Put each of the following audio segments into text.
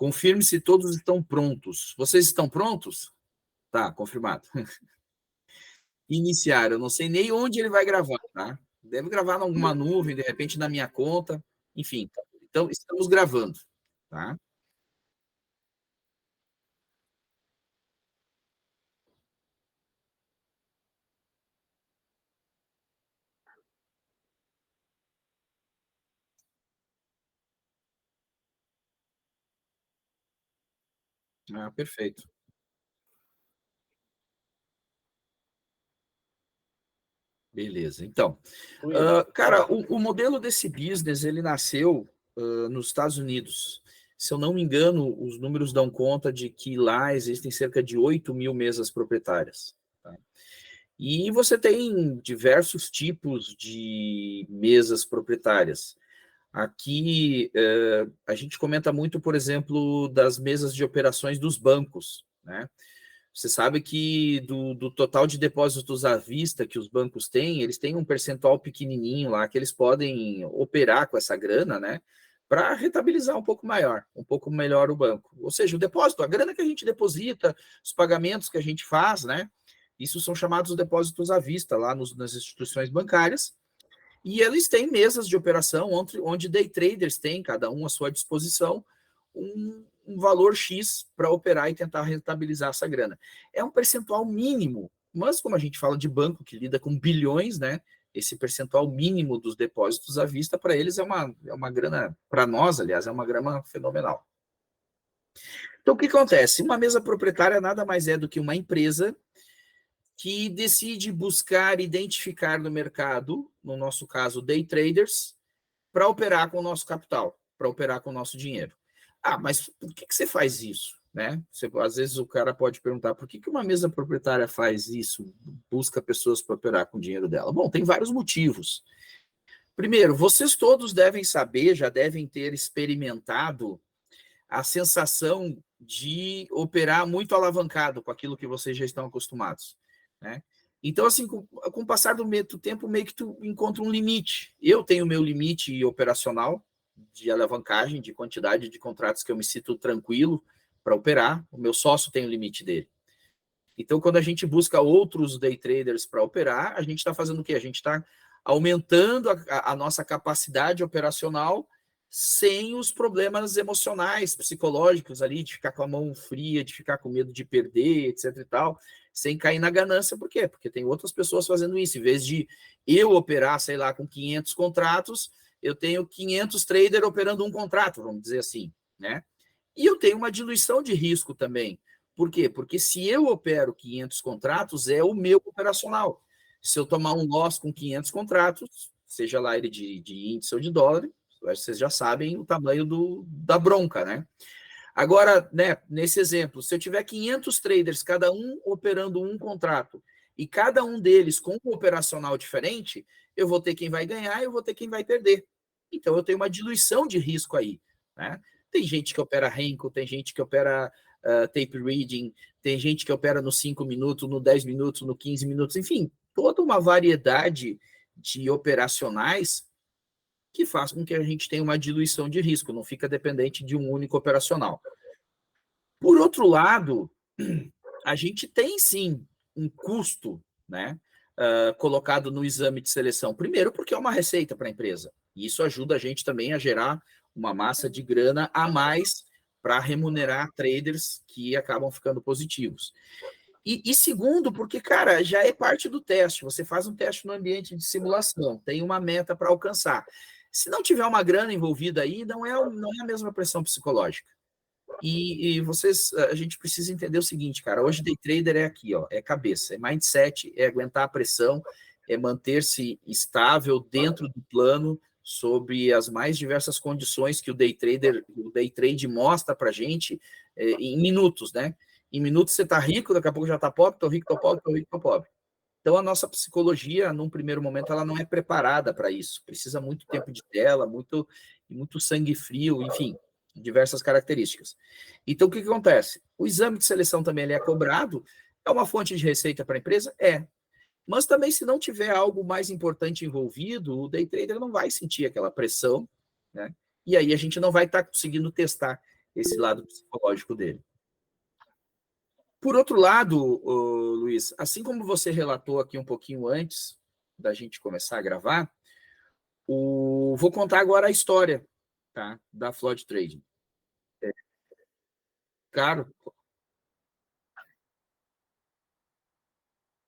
Confirme se todos estão prontos. Vocês estão prontos? Tá, confirmado. Iniciar, eu não sei nem onde ele vai gravar, tá? Deve gravar em alguma nuvem, de repente na minha conta, enfim. Então, estamos gravando, tá? Ah, perfeito. Beleza. Então, cara, o modelo desse business, ele nasceu nos Estados Unidos. Se eu não me engano, os números dão conta de que lá existem cerca de 8.000 mesas proprietárias. Tá? E você tem diversos tipos de mesas proprietárias. Aqui, a gente comenta muito, por exemplo, das mesas de operações dos bancos, né? Você sabe que do total de depósitos à vista que os bancos têm, eles têm um percentual pequenininho lá que eles podem operar com essa grana, né? Para rentabilizar um pouco melhor o banco. Ou seja, o depósito, a grana que a gente deposita, os pagamentos que a gente faz, né? Isso são chamados depósitos à vista lá nas instituições bancárias. E eles têm mesas de operação onde day traders têm, cada um à sua disposição, um valor X para operar e tentar rentabilizar essa grana. É um percentual mínimo, mas como a gente fala de banco que lida com bilhões, né? Esse percentual mínimo dos depósitos à vista para eles é uma grana, para nós, aliás, é uma grana fenomenal. Então, o que acontece? Uma mesa proprietária nada mais é do que uma empresa que decide buscar identificar no mercado, no nosso caso, day traders, para operar com o nosso capital, para operar com o nosso dinheiro. Ah, mas por que você faz isso? Né? Às vezes o cara pode perguntar por que uma mesa proprietária faz isso, busca pessoas para operar com o dinheiro dela. Bom, tem vários motivos. Primeiro, vocês todos devem saber, já devem ter experimentado a sensação de operar muito alavancado com aquilo que vocês já estão acostumados, né? Então, assim, com o passar do tempo, meio que tu encontra um limite. Eu tenho meu limite operacional de alavancagem, de quantidade de contratos que eu me sinto tranquilo para operar. O meu sócio tem o limite dele. Então, quando a gente busca outros day traders para operar, a gente está fazendo o quê? A gente está aumentando a nossa capacidade operacional sem os problemas emocionais, psicológicos ali, de ficar com a mão fria, de ficar com medo de perder, etc e tal, sem cair na ganância. Por quê? Porque tem outras pessoas fazendo isso. Em vez de eu operar, sei lá, com 500 contratos, eu tenho 500 traders operando um contrato, vamos dizer assim, né? E eu tenho uma diluição de risco também. Por quê? Porque se eu opero 500 contratos, é o meu operacional. Se eu tomar um loss com 500 contratos, seja lá ele de índice ou de dólar, vocês já sabem o tamanho da bronca, né? Agora, né, nesse exemplo, se eu tiver 500 traders, cada um operando um contrato, e cada um deles com um operacional diferente, eu vou ter quem vai ganhar e eu vou ter quem vai perder. Então, eu tenho uma diluição de risco aí, né? Tem gente que opera Renko, tem gente que opera tape reading, tem gente que opera no 5 minutos, no 10 minutos, no 15 minutos, enfim, toda uma variedade de operacionais que faz com que a gente tenha uma diluição de risco, não fica dependente de um único operacional. Por outro lado, a gente tem sim um custo, né, colocado no exame de seleção. Primeiro, porque é uma receita para a empresa. E isso ajuda a gente também a gerar uma massa de grana a mais para remunerar traders que acabam ficando positivos. E segundo, porque, cara, já é parte do teste. Você faz um teste no ambiente de simulação, tem uma meta para alcançar. Se não tiver uma grana envolvida aí, não é a mesma pressão psicológica. E vocês, a gente precisa entender o seguinte, cara, hoje day trader é aqui, ó, é cabeça, é mindset, é aguentar a pressão, é manter-se estável dentro do plano sobre as mais diversas condições que o day trade mostra para gente em minutos, né? Em minutos você tá rico, daqui a pouco já tá pobre, tô rico, tô pobre, tô rico, tô pobre. Então a nossa psicologia, num primeiro momento, ela não é preparada para isso. Precisa muito tempo de tela, muito sangue frio, enfim, diversas características. Então, o que acontece? O exame de seleção também ele é cobrado, é uma fonte de receita para a empresa? É. Mas também, se não tiver algo mais importante envolvido, o day trader não vai sentir aquela pressão, né? E aí a gente não vai estar conseguindo testar esse lado psicológico dele. Por outro lado, Luiz, assim como você relatou aqui um pouquinho antes da gente começar a gravar, vou contar agora a história, tá, da Flood Trading. Caro.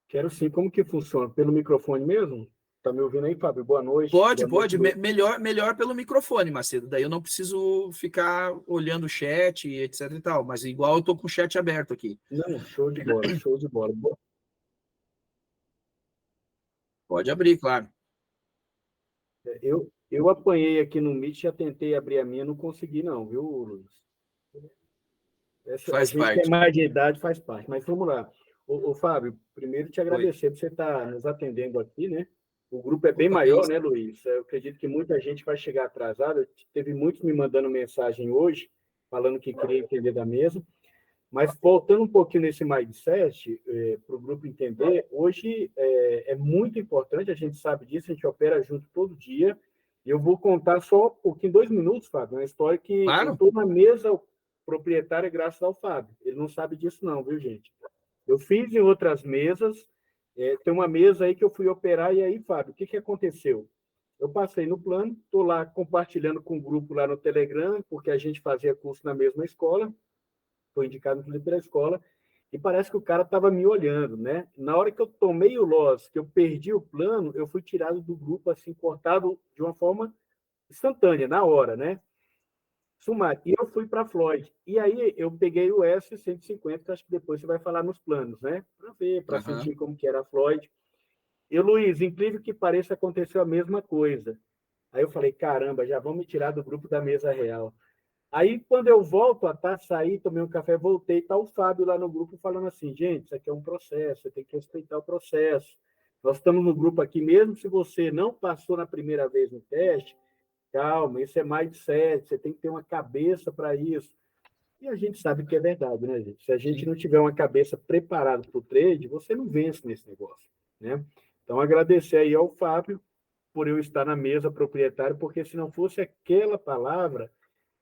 Quero sim. Como que funciona? Pelo microfone mesmo? Tá me ouvindo aí, Fábio? Boa noite. Pode, Boa noite, pode. Luiz. Melhor pelo microfone, Macedo. Daí eu não preciso ficar olhando o chat, etc e tal. Mas igual eu tô com o chat aberto aqui. Não, show de bola, show de bola. Pode abrir, claro. Eu apanhei aqui no Meet, já tentei abrir a minha, não consegui não, viu, Luiz? A Faz gente que é parte. mais de idade faz parte, mas vamos lá. Fábio, primeiro te Oi. agradecer por você estar nos atendendo aqui, né? O grupo é bem Opa, que maior, isso. né, Luiz? Eu acredito que muita gente vai chegar atrasada. Teve muitos me mandando mensagem hoje, falando que queria entender da mesa. Mas voltando um pouquinho nesse mindset, para o grupo entender, hoje é muito importante, a gente sabe disso, a gente opera junto todo dia. E eu vou contar só um pouquinho, 2 minutos, Fábio, uma história que eu Claro. estou na mesa proprietária graças ao Fábio. Ele não sabe disso não, viu, gente? Eu fiz em outras mesas, tem uma mesa aí que eu fui operar, e aí, Fábio, o que aconteceu? Eu passei no plano, estou lá compartilhando com o grupo lá no Telegram, porque a gente fazia curso na mesma escola, foi indicado inclusive pela escola, e parece que o cara estava me olhando, né? Na hora que eu tomei o loss, que eu perdi o plano, eu fui tirado do grupo, assim, cortado de uma forma instantânea, na hora, né? Sumar. E eu fui para a Floyd. E aí eu peguei o S150, que acho que depois você vai falar nos planos, né? Para ver, para sentir como que era a Floyd. E, Luiz, incrível que pareça, aconteceu a mesma coisa. Aí eu falei, caramba, já vão me tirar do grupo da mesa real. Aí, quando eu volto saí, tomei um café, voltei, tá o Fábio lá no grupo falando assim, gente, isso aqui é um processo, você tem que respeitar o processo. Nós estamos no grupo aqui, mesmo se você não passou na primeira vez no teste, calma, isso é mindset, você tem que ter uma cabeça para isso. E a gente sabe que é verdade, né, gente? Se a gente Sim. não tiver uma cabeça preparada para o trade, você não vence nesse negócio, né? Então, agradecer aí ao Fábio por eu estar na mesa proprietária, porque se não fosse aquela palavra,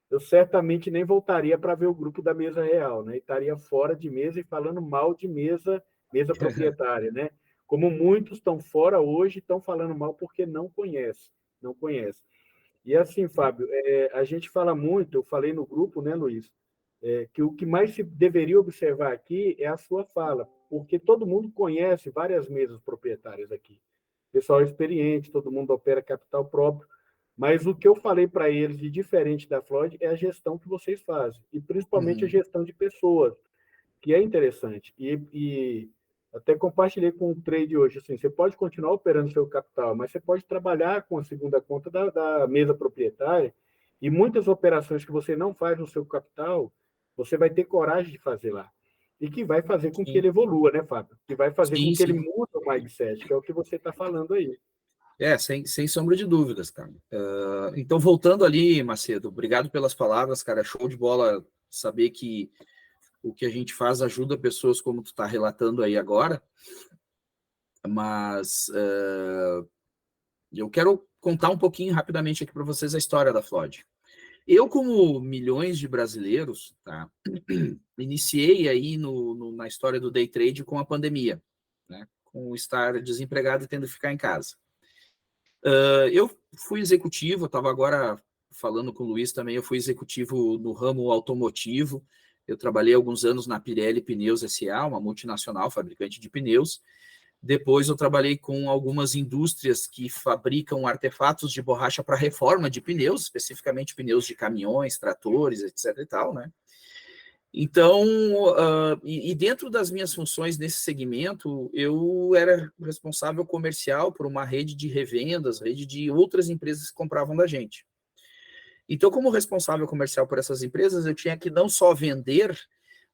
eu certamente nem voltaria para ver o grupo da mesa real, né? E estaria fora de mesa e falando mal de mesa proprietária, né? Como muitos estão fora hoje, estão falando mal porque não conhecem, não conhecem. E assim, Fábio, a gente fala muito, eu falei no grupo, né, Luiz, que o que mais se deveria observar aqui é a sua fala, porque todo mundo conhece várias mesas proprietárias aqui. Pessoal experiente, todo mundo opera capital próprio, mas o que eu falei para eles de diferente da Floyd é a gestão que vocês fazem, e principalmente a Uhum. gestão de pessoas, que é interessante. E até compartilhei com o trade hoje, assim, você pode continuar operando seu capital, mas você pode trabalhar com a segunda conta da mesa proprietária, e muitas operações que você não faz no seu capital, você vai ter coragem de fazer lá. E que vai fazer com que Sim, ele evolua, né, Fábio? Que vai fazer com sim, que ele sim. mude o mindset, que é o que você está falando aí. Sem sombra de dúvidas, cara. Então, voltando ali, Macedo, obrigado pelas palavras, cara. Show de bola saber que o que a gente faz ajuda pessoas como tu está relatando aí agora. Mas eu quero contar um pouquinho rapidamente aqui para vocês a história da Flood. Eu, como milhões de brasileiros, tá, iniciei aí na história do day trade com a pandemia, né, com estar desempregado e tendo que ficar em casa. Eu fui executivo, eu estava agora falando com o Luiz também, eu fui executivo no ramo automotivo, eu trabalhei alguns anos na Pirelli Pneus S.A., uma multinacional fabricante de pneus. Depois eu trabalhei com algumas indústrias que fabricam artefatos de borracha para reforma de pneus, especificamente pneus de caminhões, tratores, etc e tal, né? Então, e dentro das minhas funções nesse segmento, eu era responsável comercial por uma rede de revendas, rede de outras empresas que compravam da gente. Então, como responsável comercial por essas empresas, eu tinha que não só vender,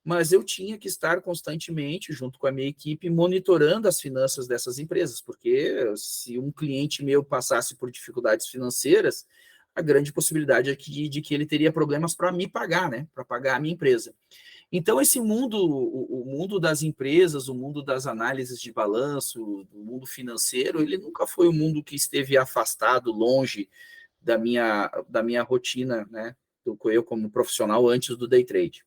mas eu tinha que estar constantemente, junto com a minha equipe, monitorando as finanças dessas empresas, porque se um cliente meu passasse por dificuldades financeiras, a grande possibilidade é de que ele teria problemas para me pagar, né? Para pagar a minha empresa. Então, esse mundo, o mundo das empresas, o mundo das análises de balanço, o mundo financeiro, ele nunca foi um mundo que esteve afastado, longe da minha rotina, né? eu como profissional antes do day trade.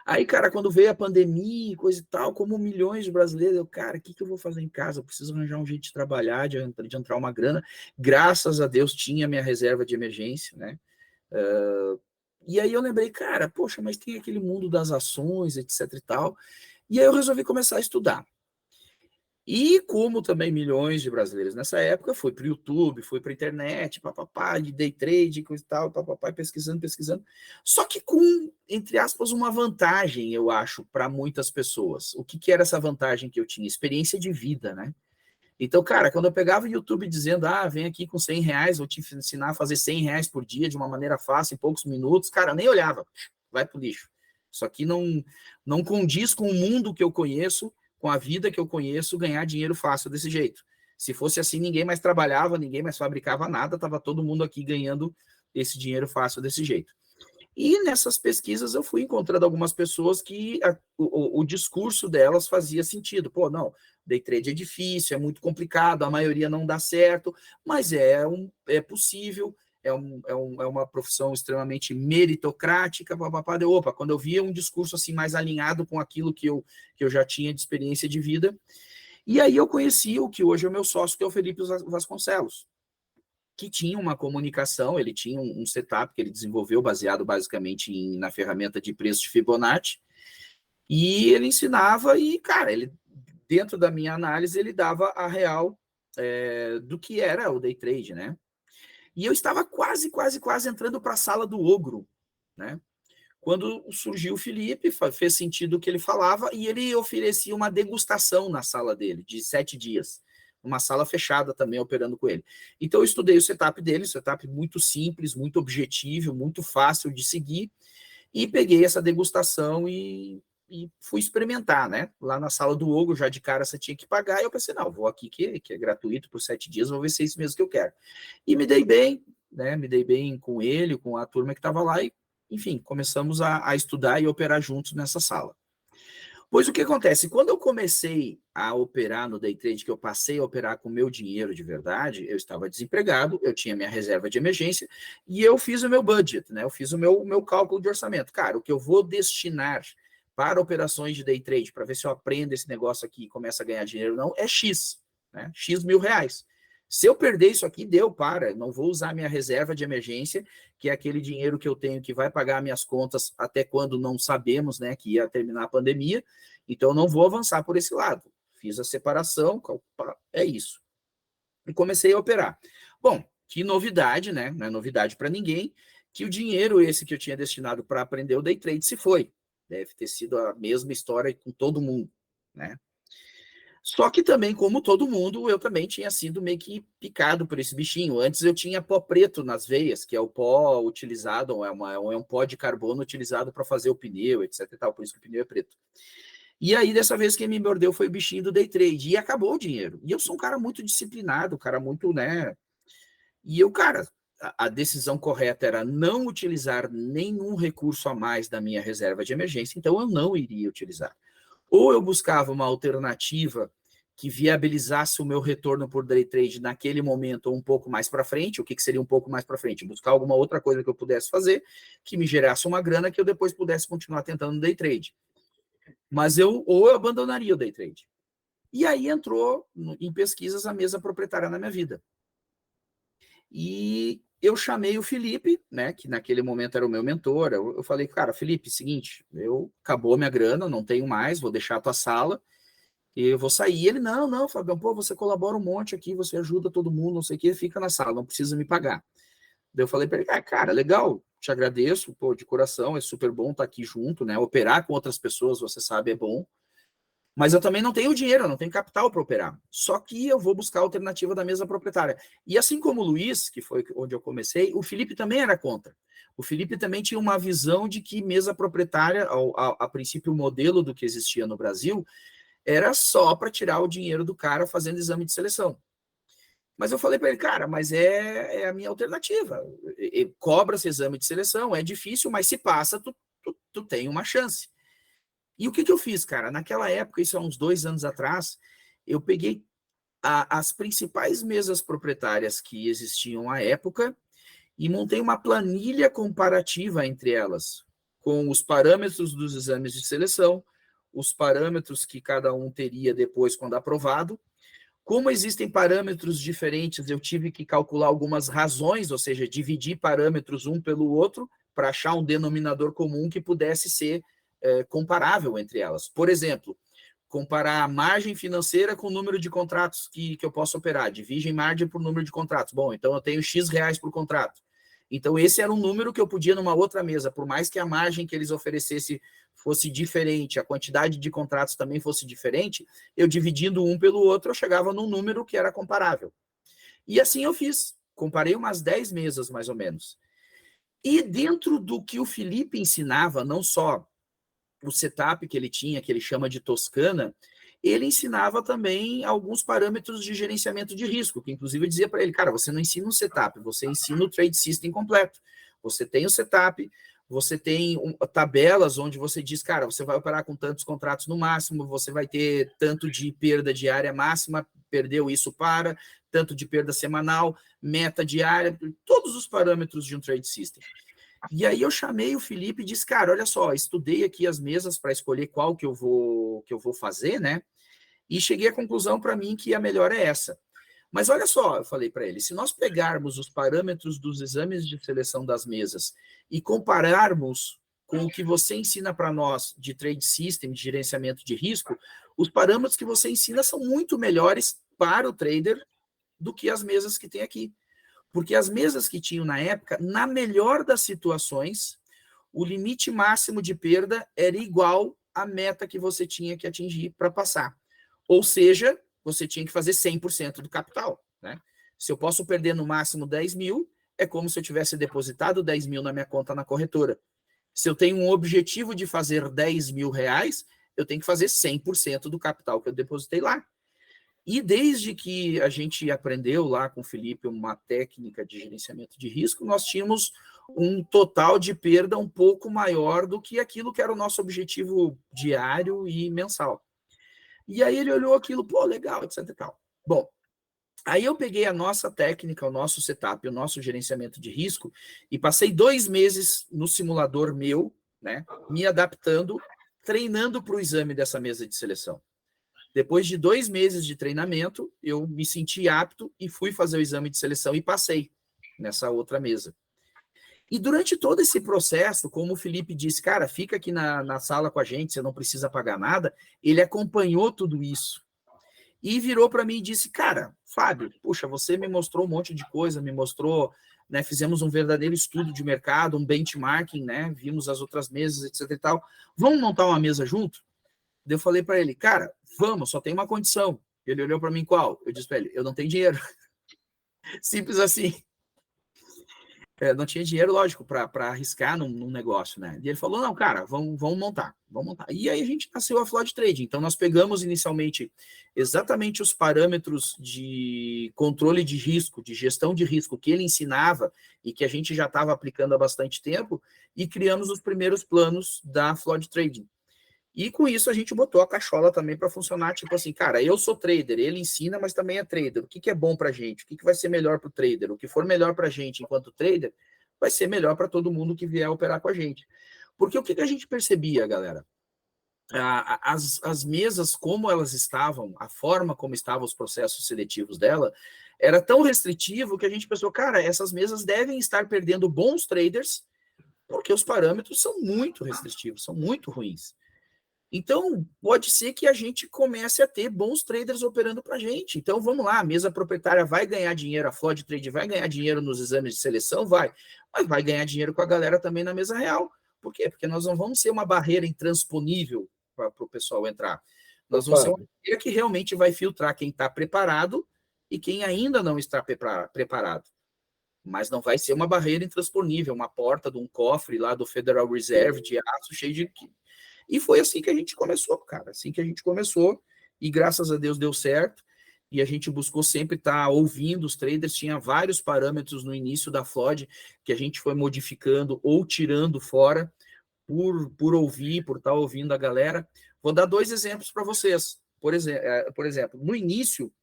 Aí, cara, quando veio a pandemia e coisa e tal, como milhões de brasileiros, eu, cara, o que eu vou fazer em casa? Eu preciso arranjar um jeito de trabalhar, de entrar uma grana. Graças a Deus tinha minha reserva de emergência, né? E aí eu lembrei, cara, poxa, mas tem aquele mundo das ações, etc e tal. E aí eu resolvi começar a estudar. E como também milhões de brasileiros nessa época, fui para o YouTube, fui para a internet, papapá, de day trade, coisa e tal, papapá, pesquisando. Só que com, entre aspas, uma vantagem, eu acho, para muitas pessoas. O que era essa vantagem que eu tinha? Experiência de vida, né? Então, cara, quando eu pegava o YouTube dizendo, vem aqui com 100 reais, vou te ensinar a fazer 100 reais por dia de uma maneira fácil, em poucos minutos, cara, eu nem olhava, vai pro lixo. Isso aqui não condiz com o mundo que eu conheço, com a vida que eu conheço, ganhar dinheiro fácil desse jeito. Se fosse assim, ninguém mais trabalhava, ninguém mais fabricava nada, estava todo mundo aqui ganhando esse dinheiro fácil desse jeito. E nessas pesquisas eu fui encontrando algumas pessoas que o discurso delas fazia sentido. Pô, não, day trade é difícil, é muito complicado, a maioria não dá certo, mas é possível, é uma profissão extremamente meritocrática, papapá. Opa, quando eu via um discurso assim mais alinhado com aquilo que eu já tinha de experiência de vida, e aí eu conheci o que hoje é o meu sócio, que é o Felipe Vasconcelos, que tinha uma comunicação, ele tinha um setup que ele desenvolveu baseado basicamente na ferramenta de preço de Fibonacci, e ele ensinava e, cara, ele, dentro da minha análise, ele dava a real do que era o day trade, né? E eu estava quase entrando para a sala do ogro, né? Quando surgiu o Felipe, fez sentido o que ele falava, e ele oferecia uma degustação na sala dele, de 7 dias. Uma sala fechada também, operando com ele. Então, eu estudei o setup dele, setup muito simples, muito objetivo, muito fácil de seguir, e peguei essa degustação e fui experimentar, né? Lá na sala do ogro, já de cara você tinha que pagar, e eu pensei, não, vou aqui que é gratuito por 7 dias, vou ver se é isso mesmo que eu quero. E me dei bem, né? Me dei bem com ele, com a turma que estava lá, e, enfim, começamos a estudar e operar juntos nessa sala. Pois o que acontece? Quando eu comecei a operar no day trade, que eu passei a operar com meu dinheiro de verdade, eu estava desempregado, eu tinha minha reserva de emergência e eu fiz o meu budget, né? Eu fiz o meu cálculo de orçamento. Cara, o que eu vou destinar para operações de day trade, para ver se eu aprendo esse negócio aqui e começo a ganhar dinheiro ou não, é X, né? X mil reais. Se eu perder isso aqui, deu, não vou usar minha reserva de emergência, que é aquele dinheiro que eu tenho que vai pagar minhas contas até quando não sabemos, né, que ia terminar a pandemia, então eu não vou avançar por esse lado. Fiz a separação, é isso. E comecei a operar. Bom, que novidade, né? Não é novidade para ninguém, que o dinheiro esse que eu tinha destinado para aprender o day trade se foi. Deve ter sido a mesma história com todo mundo, né? Só que também, como todo mundo, eu também tinha sido meio que picado por esse bichinho. Antes eu tinha pó preto nas veias, que é o pó utilizado, é um pó de carbono utilizado para fazer o pneu, etc. E tal, por isso que o pneu é preto. E aí, dessa vez, quem me mordeu foi o bichinho do day trade. E acabou o dinheiro. E eu sou um cara muito disciplinado, um cara muito, né? E eu, cara, a decisão correta era não utilizar nenhum recurso a mais da minha reserva de emergência, então eu não iria utilizar. Ou eu buscava uma alternativa que viabilizasse o meu retorno por day trade naquele momento ou um pouco mais para frente. O que seria um pouco mais para frente? Buscar alguma outra coisa que eu pudesse fazer que me gerasse uma grana que eu depois pudesse continuar tentando day trade. Mas eu abandonaria o day trade. E aí entrou em pesquisas a mesa proprietária na minha vida. E eu chamei o Felipe, né, que naquele momento era o meu mentor. Eu falei, cara, Felipe, seguinte, acabou minha grana, não tenho mais, vou deixar a tua sala e eu vou sair. Ele, não, Fabião, pô, você colabora um monte aqui, você ajuda todo mundo, não sei o que, fica na sala, não precisa me pagar. Daí eu falei para ele, cara, legal, te agradeço, pô, de coração, é super bom estar aqui junto, né, operar com outras pessoas, você sabe, é bom. Mas eu também não tenho dinheiro, eu não tenho capital para operar. Só que eu vou buscar a alternativa da mesa proprietária. E assim como o Luiz, que foi onde eu comecei, o Felipe também era contra. O Felipe também tinha uma visão de que mesa proprietária, a princípio, o modelo do que existia no Brasil, era só para tirar o dinheiro do cara fazendo exame de seleção. Mas eu falei para ele, cara, mas é a minha alternativa. Cobra-se exame de seleção, é difícil, mas se passa, tu tem uma chance. E o que eu fiz, cara? Naquela época, isso há uns 2 anos atrás, eu peguei as principais mesas proprietárias que existiam à época e montei uma planilha comparativa entre elas, com os parâmetros dos exames de seleção, os parâmetros que cada um teria depois quando aprovado. Como existem parâmetros diferentes, eu tive que calcular algumas razões, ou seja, dividir parâmetros um pelo outro, para achar um denominador comum que pudesse ser comparável entre elas. Por exemplo, comparar a margem financeira com o número de contratos que eu posso operar. Divide margem por número de contratos. Bom, então eu tenho X reais por contrato. Então esse era um número que eu podia numa outra mesa, por mais que a margem que eles oferecessem fosse diferente, a quantidade de contratos também fosse diferente, eu dividindo um pelo outro, eu chegava num número que era comparável. E assim eu fiz. Comparei umas 10 mesas, mais ou menos. E dentro do que o Felipe ensinava, não só o setup que ele tinha, que ele chama de Toscana, ele ensinava também alguns parâmetros de gerenciamento de risco, que inclusive eu dizia para ele, cara, você não ensina um setup, você ensina o trade system completo. Você tem o setup, você tem tabelas onde você diz, cara, você vai operar com tantos contratos no máximo, você vai ter tanto de perda diária máxima, perdeu isso para, tanto de perda semanal, meta diária, todos os parâmetros de um trade system. E aí eu chamei o Felipe e disse, cara, olha só, estudei aqui as mesas para escolher qual que eu vou fazer, né? E cheguei à conclusão para mim que a melhor é essa. Mas olha só, eu falei para ele, se nós pegarmos os parâmetros dos exames de seleção das mesas e compararmos com o que você ensina para nós de trade system, de gerenciamento de risco, os parâmetros que você ensina são muito melhores para o trader do que as mesas que tem aqui. Porque as mesas que tinham na época, na melhor das situações, o limite máximo de perda era igual à meta que você tinha que atingir para passar. Ou seja, você tinha que fazer 100% do capital. Né? Se eu posso perder no máximo 10 mil, é como se eu tivesse depositado 10 mil na minha conta na corretora. Se eu tenho um objetivo de fazer 10 mil reais, eu tenho que fazer 100% do capital que eu depositei lá. E desde que a gente aprendeu lá com o Felipe uma técnica de gerenciamento de risco, nós tínhamos um total de perda um pouco maior do que aquilo que era o nosso objetivo diário e mensal. E aí ele olhou aquilo, pô, legal, etc e tal. Bom, aí eu peguei a nossa técnica, o nosso setup, o nosso gerenciamento de risco e passei 2 meses no simulador meu, né, me adaptando, treinando para o exame dessa mesa de seleção. Depois de 2 meses de treinamento, eu me senti apto e fui fazer o exame de seleção e passei nessa outra mesa. E durante todo esse processo, como o Felipe disse, cara, fica aqui na sala com a gente, você não precisa pagar nada, ele acompanhou tudo isso. E virou para mim e disse, cara, Fábio, puxa, você me mostrou um monte de coisa, me mostrou, né, fizemos um verdadeiro estudo de mercado, um benchmarking, né, vimos as outras mesas, etc e tal, vamos montar uma mesa junto? Daí eu falei para ele, cara, vamos, só tem uma condição. Ele olhou para mim, qual? Eu disse para ele, eu não tenho dinheiro. Simples assim. Não tinha dinheiro, lógico, para arriscar num negócio, né? E ele falou, não, cara, vamos montar. E aí a gente nasceu a Flood Trade. Então nós pegamos inicialmente exatamente os parâmetros de controle de risco, de gestão de risco que ele ensinava e que a gente já estava aplicando há bastante tempo e criamos os primeiros planos da Flood Trading. E com isso a gente botou a cachola também para funcionar, tipo assim, cara, eu sou trader, ele ensina, mas também é trader. O que é bom para a gente? O que vai ser melhor para o trader? O que for melhor para a gente enquanto trader, vai ser melhor para todo mundo que vier operar com a gente. Porque o que a gente percebia, galera? As mesas, como elas estavam, a forma como estavam os processos seletivos dela, era tão restritivo que a gente pensou, cara, essas mesas devem estar perdendo bons traders, porque os parâmetros são muito restritivos, são muito ruins. Então, pode ser que a gente comece a ter bons traders operando para a gente. Então, vamos lá, a mesa proprietária vai ganhar dinheiro, a Flood Trade vai ganhar dinheiro nos exames de seleção? Vai. Mas vai ganhar dinheiro com a galera também na mesa real. Por quê? Porque nós não vamos ser uma barreira intransponível para o pessoal entrar. Nós vamos ser uma barreira que realmente vai filtrar quem está preparado e quem ainda não está preparado. Mas não vai ser uma barreira intransponível, uma porta de um cofre lá do Federal Reserve de aço cheio de... E foi assim que a gente começou, cara. Assim que a gente começou, e graças a Deus deu certo. E a gente buscou sempre estar ouvindo os traders. Tinha vários parâmetros no início da Flood que a gente foi modificando ou tirando fora por ouvir, por estar ouvindo a galera. Vou dar 2 exemplos para vocês. Por exemplo, no início,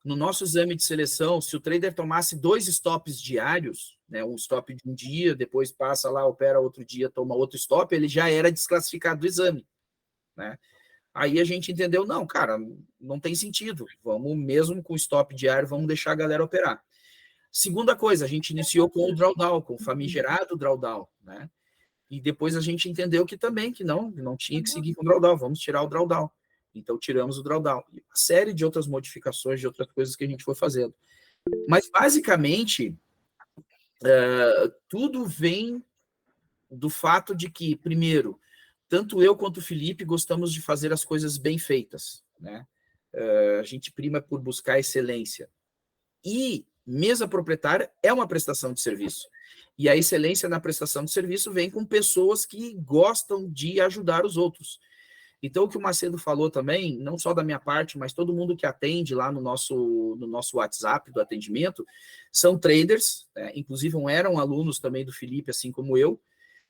No nosso exame de seleção, se o trader tomasse 2 stops diários, né, um stop de um dia, depois passa lá, opera outro dia, toma outro stop, ele já era desclassificado do exame, né? Aí a gente entendeu, não, cara, não tem sentido, vamos mesmo com stop diário, vamos deixar a galera operar. Segunda coisa, a gente iniciou com o drawdown, com o famigerado drawdown, né? E depois a gente entendeu que também que não tinha que seguir com o drawdown, vamos tirar o drawdown. Então tiramos o drawdown. E uma série de outras modificações, de outras coisas que a gente foi fazendo. Mas basicamente, tudo vem do fato de que, primeiro, tanto eu quanto o Felipe gostamos de fazer as coisas bem feitas, né? A gente prima por buscar excelência. E mesa proprietária é uma prestação de serviço. E a excelência na prestação de serviço vem com pessoas que gostam de ajudar os outros. Então, o que o Macedo falou também, não só da minha parte, mas todo mundo que atende lá no nosso WhatsApp do atendimento, são traders, né? Inclusive eram alunos também do Felipe, assim como eu,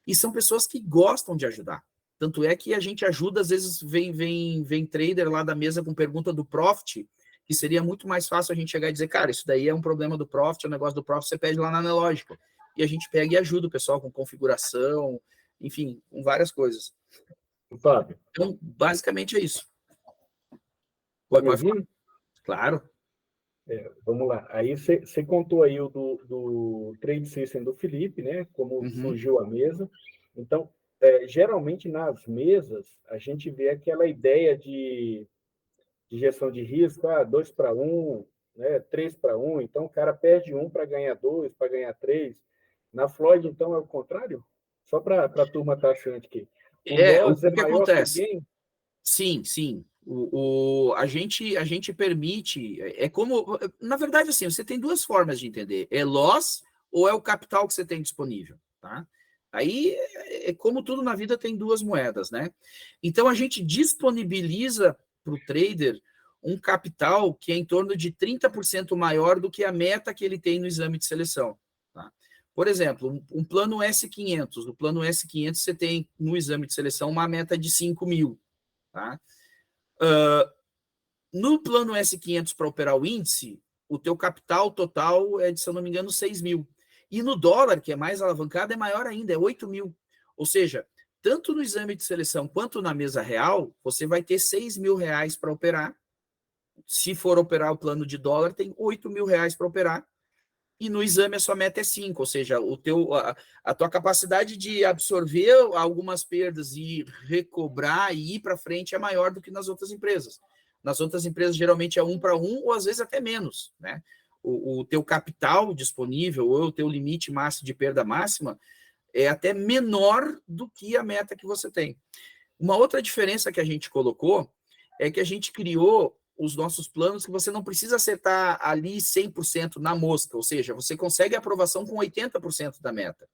e são pessoas que gostam de ajudar. Tanto é que a gente ajuda, às vezes vem trader lá da mesa com pergunta do Profit, que seria muito mais fácil a gente chegar e dizer, cara, isso daí é um problema do Profit, é um negócio do Profit, você pede lá na Analógica. E a gente pega e ajuda o pessoal com configuração, enfim, com várias coisas. Fábio. Então, basicamente é isso. Pode me ouvir? Claro. Vamos lá. Aí você contou aí o do Trade System do Felipe, né? Como surgiu a mesa. Então, geralmente nas mesas, a gente vê aquela ideia de gestão de risco, 2 para 1, né? 3 para 1. Então, o cara perde 1 para ganhar 2, para ganhar 3. Na Floyd, então, é o contrário? Só para a turma estar achando aqui. O que acontece? Que Sim. A gente permite, como, na verdade, assim, você tem duas formas de entender, é loss ou é o capital que você tem disponível, tá? Aí, como tudo na vida, tem duas moedas, né? Então, a gente disponibiliza para o trader um capital que é em torno de 30% maior do que a meta que ele tem no exame de seleção, tá? Por exemplo, um plano S500, no plano S500 você tem no exame de seleção uma meta de 5 mil, tá? No plano S500 para operar o índice, o teu capital total é de, se eu não me engano, 6 mil. E no dólar, que é mais alavancado, é maior ainda, é 8 mil. Ou seja, tanto no exame de seleção quanto na mesa real, você vai ter 6 mil reais para operar. Se for operar o plano de dólar, tem 8 mil reais para operar. E no exame a sua meta é 5, ou seja, a tua capacidade de absorver algumas perdas e recobrar e ir para frente é maior do que nas outras empresas. Nas outras empresas, geralmente é 1 para 1, ou às vezes até menos, né? O teu capital disponível ou o teu limite máximo de perda máxima é até menor do que a meta que você tem. Uma outra diferença que a gente colocou é que a gente criou os nossos planos que você não precisa acertar ali 100% na mosca, ou seja, você consegue aprovação com 80% da meta.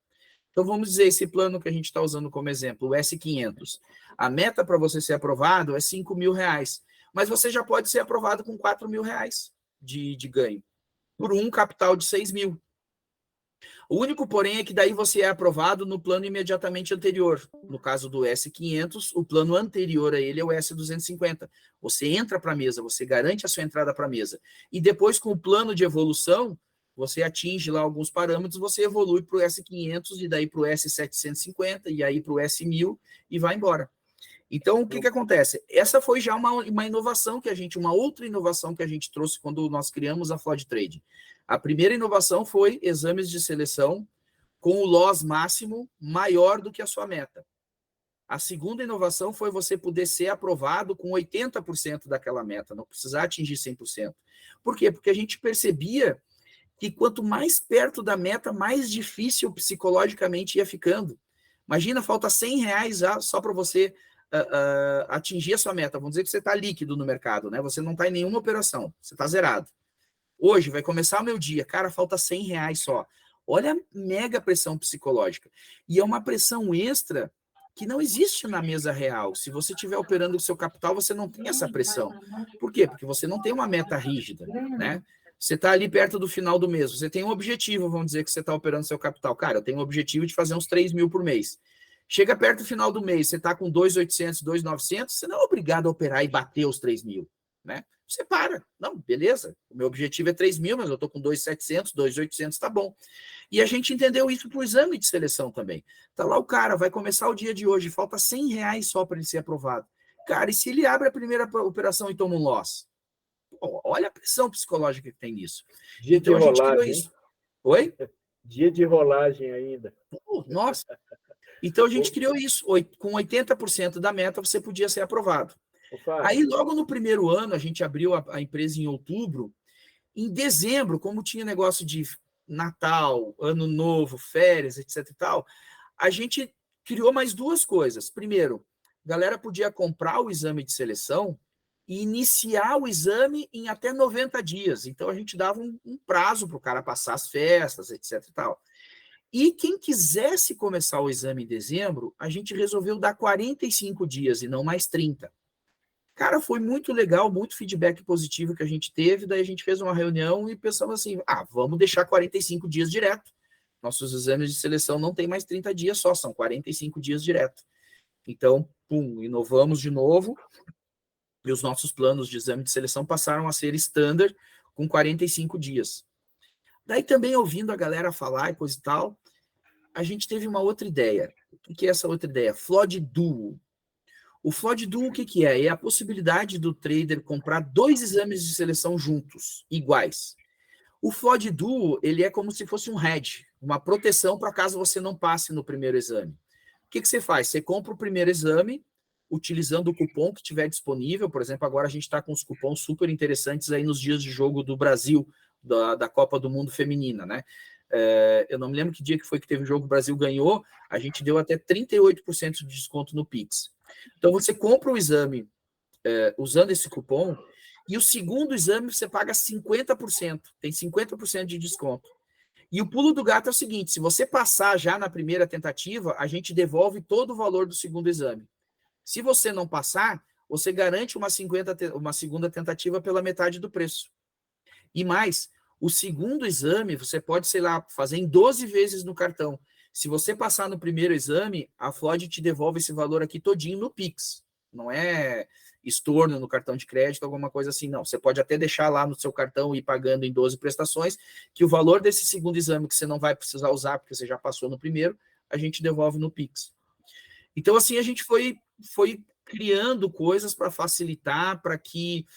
Então, vamos dizer, esse plano que a gente está usando como exemplo, o S500, a meta para você ser aprovado é 5 mil reais, mas você já pode ser aprovado com 4 mil reais de ganho, por um capital de 6 mil. O único, porém, é que daí você é aprovado no plano imediatamente anterior. No caso do S500, o plano anterior a ele é o S250. Você entra para a mesa, você garante a sua entrada para a mesa. E depois, com o plano de evolução, você atinge lá alguns parâmetros, você evolui para o S500 e daí para o S750 e aí para o S1000 e vai embora. Então, o que acontece? Essa foi já uma inovação que uma outra inovação que a gente trouxe quando nós criamos a Floyd Trade. A primeira inovação foi exames de seleção com o loss máximo maior do que a sua meta. A segunda inovação foi você poder ser aprovado com 80% daquela meta, não precisar atingir 100%. Por quê? Porque a gente percebia que quanto mais perto da meta, mais difícil psicologicamente ia ficando. Imagina, falta 100 reais só para você atingir a sua meta. Vamos dizer que você está líquido no mercado, né? Você não está em nenhuma operação, você está zerado. Hoje vai começar o meu dia, cara, falta 100 reais só. Olha a mega pressão psicológica. E é uma pressão extra que não existe na mesa real. Se você estiver operando o seu capital, você não tem essa pressão. Por quê? Porque você não tem uma meta rígida, né? Você está ali perto do final do mês, você tem um objetivo, vamos dizer que você está operando seu capital. Cara, eu tenho um objetivo de fazer uns 3 mil por mês. Chega perto do final do mês, você está com 2.800, 2.900, você não é obrigado a operar e bater os 3 mil, né? Separa. Não, beleza. O meu objetivo é 3 mil, mas eu estou com 2.700, 2.800, tá bom. E a gente entendeu isso para o exame de seleção também. Tá lá o cara, vai começar o dia de hoje, falta R$100 só para ele ser aprovado. Cara, e se ele abre a primeira operação e toma um loss? Pô, olha a pressão psicológica que tem nisso. Dia então de a gente criou rolagem, isso. Oi? Dia de rolagem ainda. Pô, nossa. Então a gente criou isso. Com 80% da meta você podia ser aprovado. Aí logo no primeiro ano, a gente abriu a empresa em outubro. Em dezembro, como tinha negócio de Natal, Ano Novo, férias, etc e tal, a gente criou mais duas coisas. Primeiro, a galera podia comprar o exame de seleção e iniciar o exame em até 90 dias. Então, a gente dava um prazo para o cara passar as festas, etc e tal. E quem quisesse começar o exame em dezembro, a gente resolveu dar 45 dias e não mais 30. Cara, foi muito legal, muito feedback positivo que a gente teve. Daí a gente fez uma reunião e pensamos assim: vamos deixar 45 dias direto. Nossos exames de seleção não tem mais 30 dias só, são 45 dias direto. Então, inovamos de novo. E os nossos planos de exame de seleção passaram a ser standard com 45 dias. Daí também, ouvindo a galera falar e coisa e tal, a gente teve uma outra ideia. O que é essa outra ideia? Flood Duo. O Flood Duo, o que é? É a possibilidade do trader comprar 2 exames de seleção juntos, iguais. O Flood Duo, ele é como se fosse um hedge, uma proteção para caso você não passe no primeiro exame. O que você faz? Você compra o primeiro exame, utilizando o cupom que tiver disponível. Por exemplo, agora a gente está com os cupons super interessantes aí nos dias de jogo do Brasil, da Copa do Mundo Feminina, né? Eu não me lembro que dia que foi que teve o jogo, o Brasil ganhou, a gente deu até 38% de desconto no Pix. Então, você compra o exame usando esse cupom, e o segundo exame você paga 50%, tem 50% de desconto. E o pulo do gato é o seguinte: se você passar já na primeira tentativa, a gente devolve todo o valor do segundo exame. Se você não passar, você garante uma segunda tentativa pela metade do preço. E mais, o segundo exame você pode, sei lá, fazer em 12 vezes no cartão. Se você passar no primeiro exame, a Floyd te devolve esse valor aqui todinho no Pix. Não é estorno no cartão de crédito, alguma coisa assim, não. Você pode até deixar lá no seu cartão e ir pagando em 12 prestações, que o valor desse segundo exame que você não vai precisar usar, porque você já passou no primeiro, a gente devolve no Pix. Então, assim, a gente foi criando coisas para facilitar, para que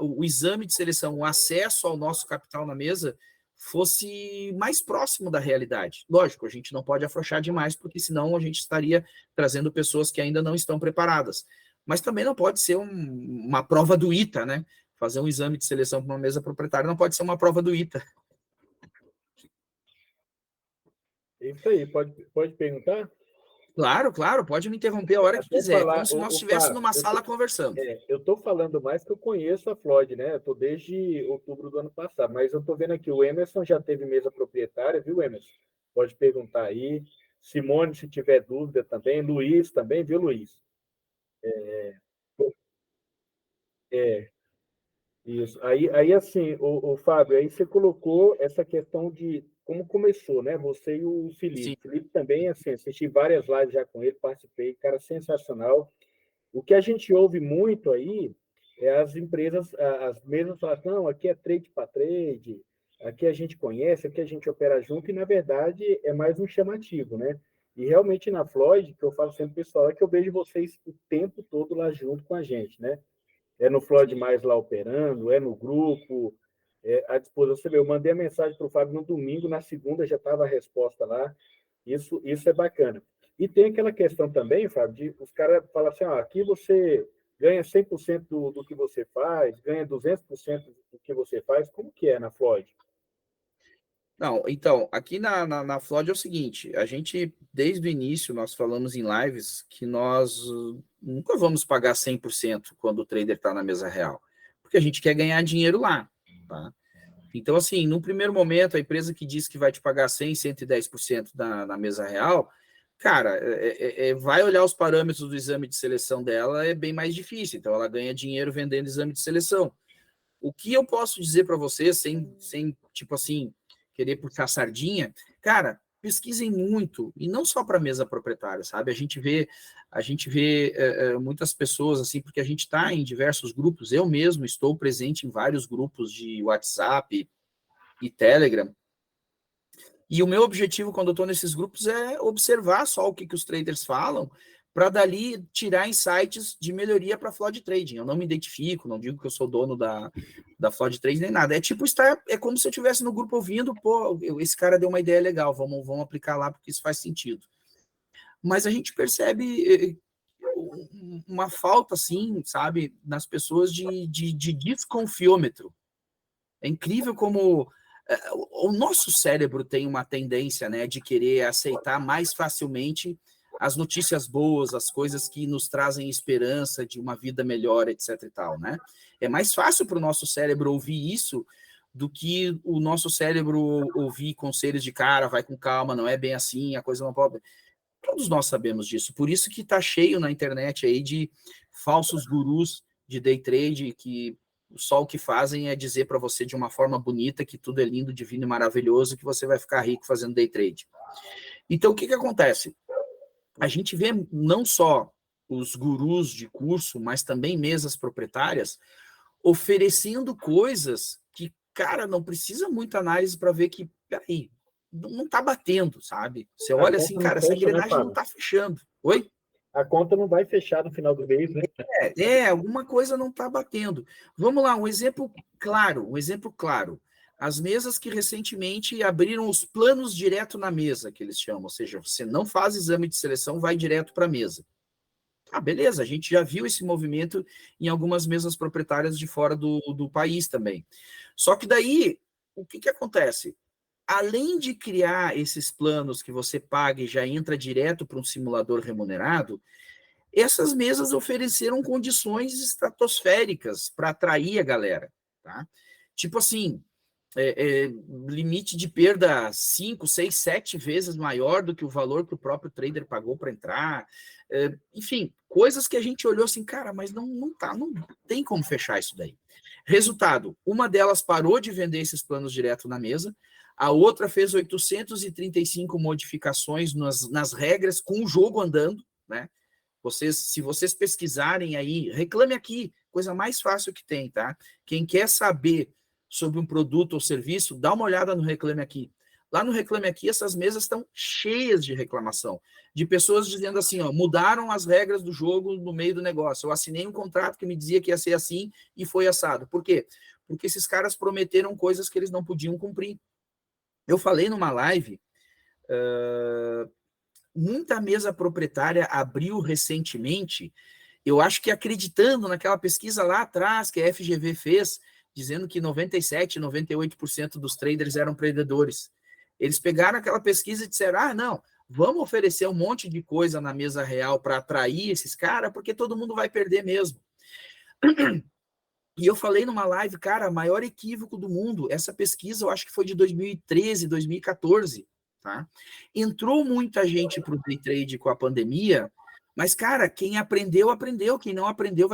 o exame de seleção, o acesso ao nosso capital na mesa, fosse mais próximo da realidade. Lógico, a gente não pode afrouxar demais, porque senão a gente estaria trazendo pessoas que ainda não estão preparadas. Mas também não pode ser uma prova do ITA, né? Fazer um exame de seleção para uma mesa proprietária não pode ser uma prova do ITA. Isso aí, pode perguntar? Claro, pode me interromper a hora que quiser, como se nós estivéssemos numa sala conversando. Eu estou falando mais que eu conheço a Floyd, né? Eu estou desde outubro do ano passado, mas eu estou vendo aqui, o Emerson já teve mesa proprietária, viu, Emerson? Pode perguntar aí. Simone, se tiver dúvida também. Luiz também, viu, Luiz? Isso. Aí assim, o Fábio, aí você colocou essa questão de como começou, né? Você e o Felipe. Sim. O Felipe também, assim, assisti várias lives já com ele, participei, cara, sensacional. O que a gente ouve muito aí é as empresas, as mesmas falam, não, aqui é trade para trade, aqui a gente conhece, aqui a gente opera junto, e na verdade é mais um chamativo, né? E realmente na Floyd, que eu falo sempre pessoal, é que eu vejo vocês o tempo todo lá junto com a gente, né? É no Floyd mais lá operando, é no grupo, à disposição. Você vê, eu mandei a mensagem para o Fábio no domingo, na segunda já estava a resposta lá. Isso é bacana. E tem aquela questão também, Fábio, de os caras falam assim, aqui você ganha 100% do que você faz, ganha 200% do que você faz. Como que é na Floyd? Não, então, aqui na Floyd é o seguinte: a gente, desde o início, nós falamos em lives que nós nunca vamos pagar 100% quando o trader está na mesa real, porque a gente quer ganhar dinheiro lá, tá? Então, assim, no primeiro momento, a empresa que diz que vai te pagar 100%, 110% na mesa real, cara, vai olhar os parâmetros do exame de seleção dela, é bem mais difícil. Então, ela ganha dinheiro vendendo exame de seleção. O que eu posso dizer para você, sem tipo assim, querer puxar sardinha, cara, pesquisem muito, e não só para mesa proprietária, sabe? A gente vê muitas pessoas assim, porque a gente está em diversos grupos, eu mesmo estou presente em vários grupos de WhatsApp e Telegram, e o meu objetivo quando eu estou nesses grupos é observar só o que os traders falam, para dali tirar insights de melhoria para a Flood Trading. Eu não me identifico, não digo que eu sou dono da Flood Trading nem nada. É tipo é como se eu estivesse no grupo ouvindo, pô, esse cara deu uma ideia legal, vamos aplicar lá porque isso faz sentido. Mas a gente percebe uma falta, assim, sabe, nas pessoas de desconfiômetro. É incrível como o nosso cérebro tem uma tendência, né, de querer aceitar mais facilmente as notícias boas, as coisas que nos trazem esperança de uma vida melhor, etc e tal, né? É mais fácil para o nosso cérebro ouvir isso do que o nosso cérebro ouvir conselhos de cara, vai com calma, não é bem assim, a coisa não pode... Todos nós sabemos disso, por isso que está cheio na internet aí de falsos gurus de day trade que só o que fazem é dizer para você de uma forma bonita que tudo é lindo, divino e maravilhoso, que você vai ficar rico fazendo day trade. Então, o que acontece? A gente vê não só os gurus de curso, mas também mesas proprietárias oferecendo coisas que, cara, não precisa muita análise para ver que, peraí, não está batendo, sabe? Você olha assim, cara, essa engrenagem não está fechando. Oi? A conta não vai fechar no final do mês, né? Alguma coisa não está batendo. Vamos lá, um exemplo claro. As mesas que recentemente abriram os planos direto na mesa, que eles chamam, ou seja, você não faz exame de seleção, vai direto para a mesa. Ah, beleza, a gente já viu esse movimento em algumas mesas proprietárias de fora do país também. Só que daí, o que acontece? Além de criar esses planos que você paga e já entra direto para um simulador remunerado, essas mesas ofereceram condições estratosféricas para atrair a galera, tá? Tipo assim, limite de perda 5, 6, 7 vezes maior do que o valor que o próprio trader pagou para entrar. Enfim, coisas que a gente olhou assim, cara, mas não tem como fechar isso daí. Resultado, uma delas parou de vender esses planos direto na mesa, a outra fez 835 modificações nas regras com o jogo andando, né? Se vocês pesquisarem aí, Reclame Aqui, coisa mais fácil que tem, tá? Quem quer saber sobre um produto ou serviço, dá uma olhada no Reclame Aqui. Lá no Reclame Aqui, essas mesas estão cheias de reclamação, de pessoas dizendo assim, ó, mudaram as regras do jogo no meio do negócio. Eu assinei um contrato que me dizia que ia ser assim e foi assado. Por quê? Porque esses caras prometeram coisas que eles não podiam cumprir. Eu falei numa live, muita mesa proprietária abriu recentemente, eu acho que acreditando naquela pesquisa lá atrás que a FGV fez, dizendo que 97%, 98% dos traders eram perdedores. Eles pegaram aquela pesquisa e disseram, não, vamos oferecer um monte de coisa na mesa real para atrair esses caras, porque todo mundo vai perder mesmo. E eu falei numa live, cara, maior equívoco do mundo, essa pesquisa eu acho que foi de 2013, 2014, tá? Entrou muita gente para o day trade com a pandemia, mas, cara, quem aprendeu, aprendeu. Quem não aprendeu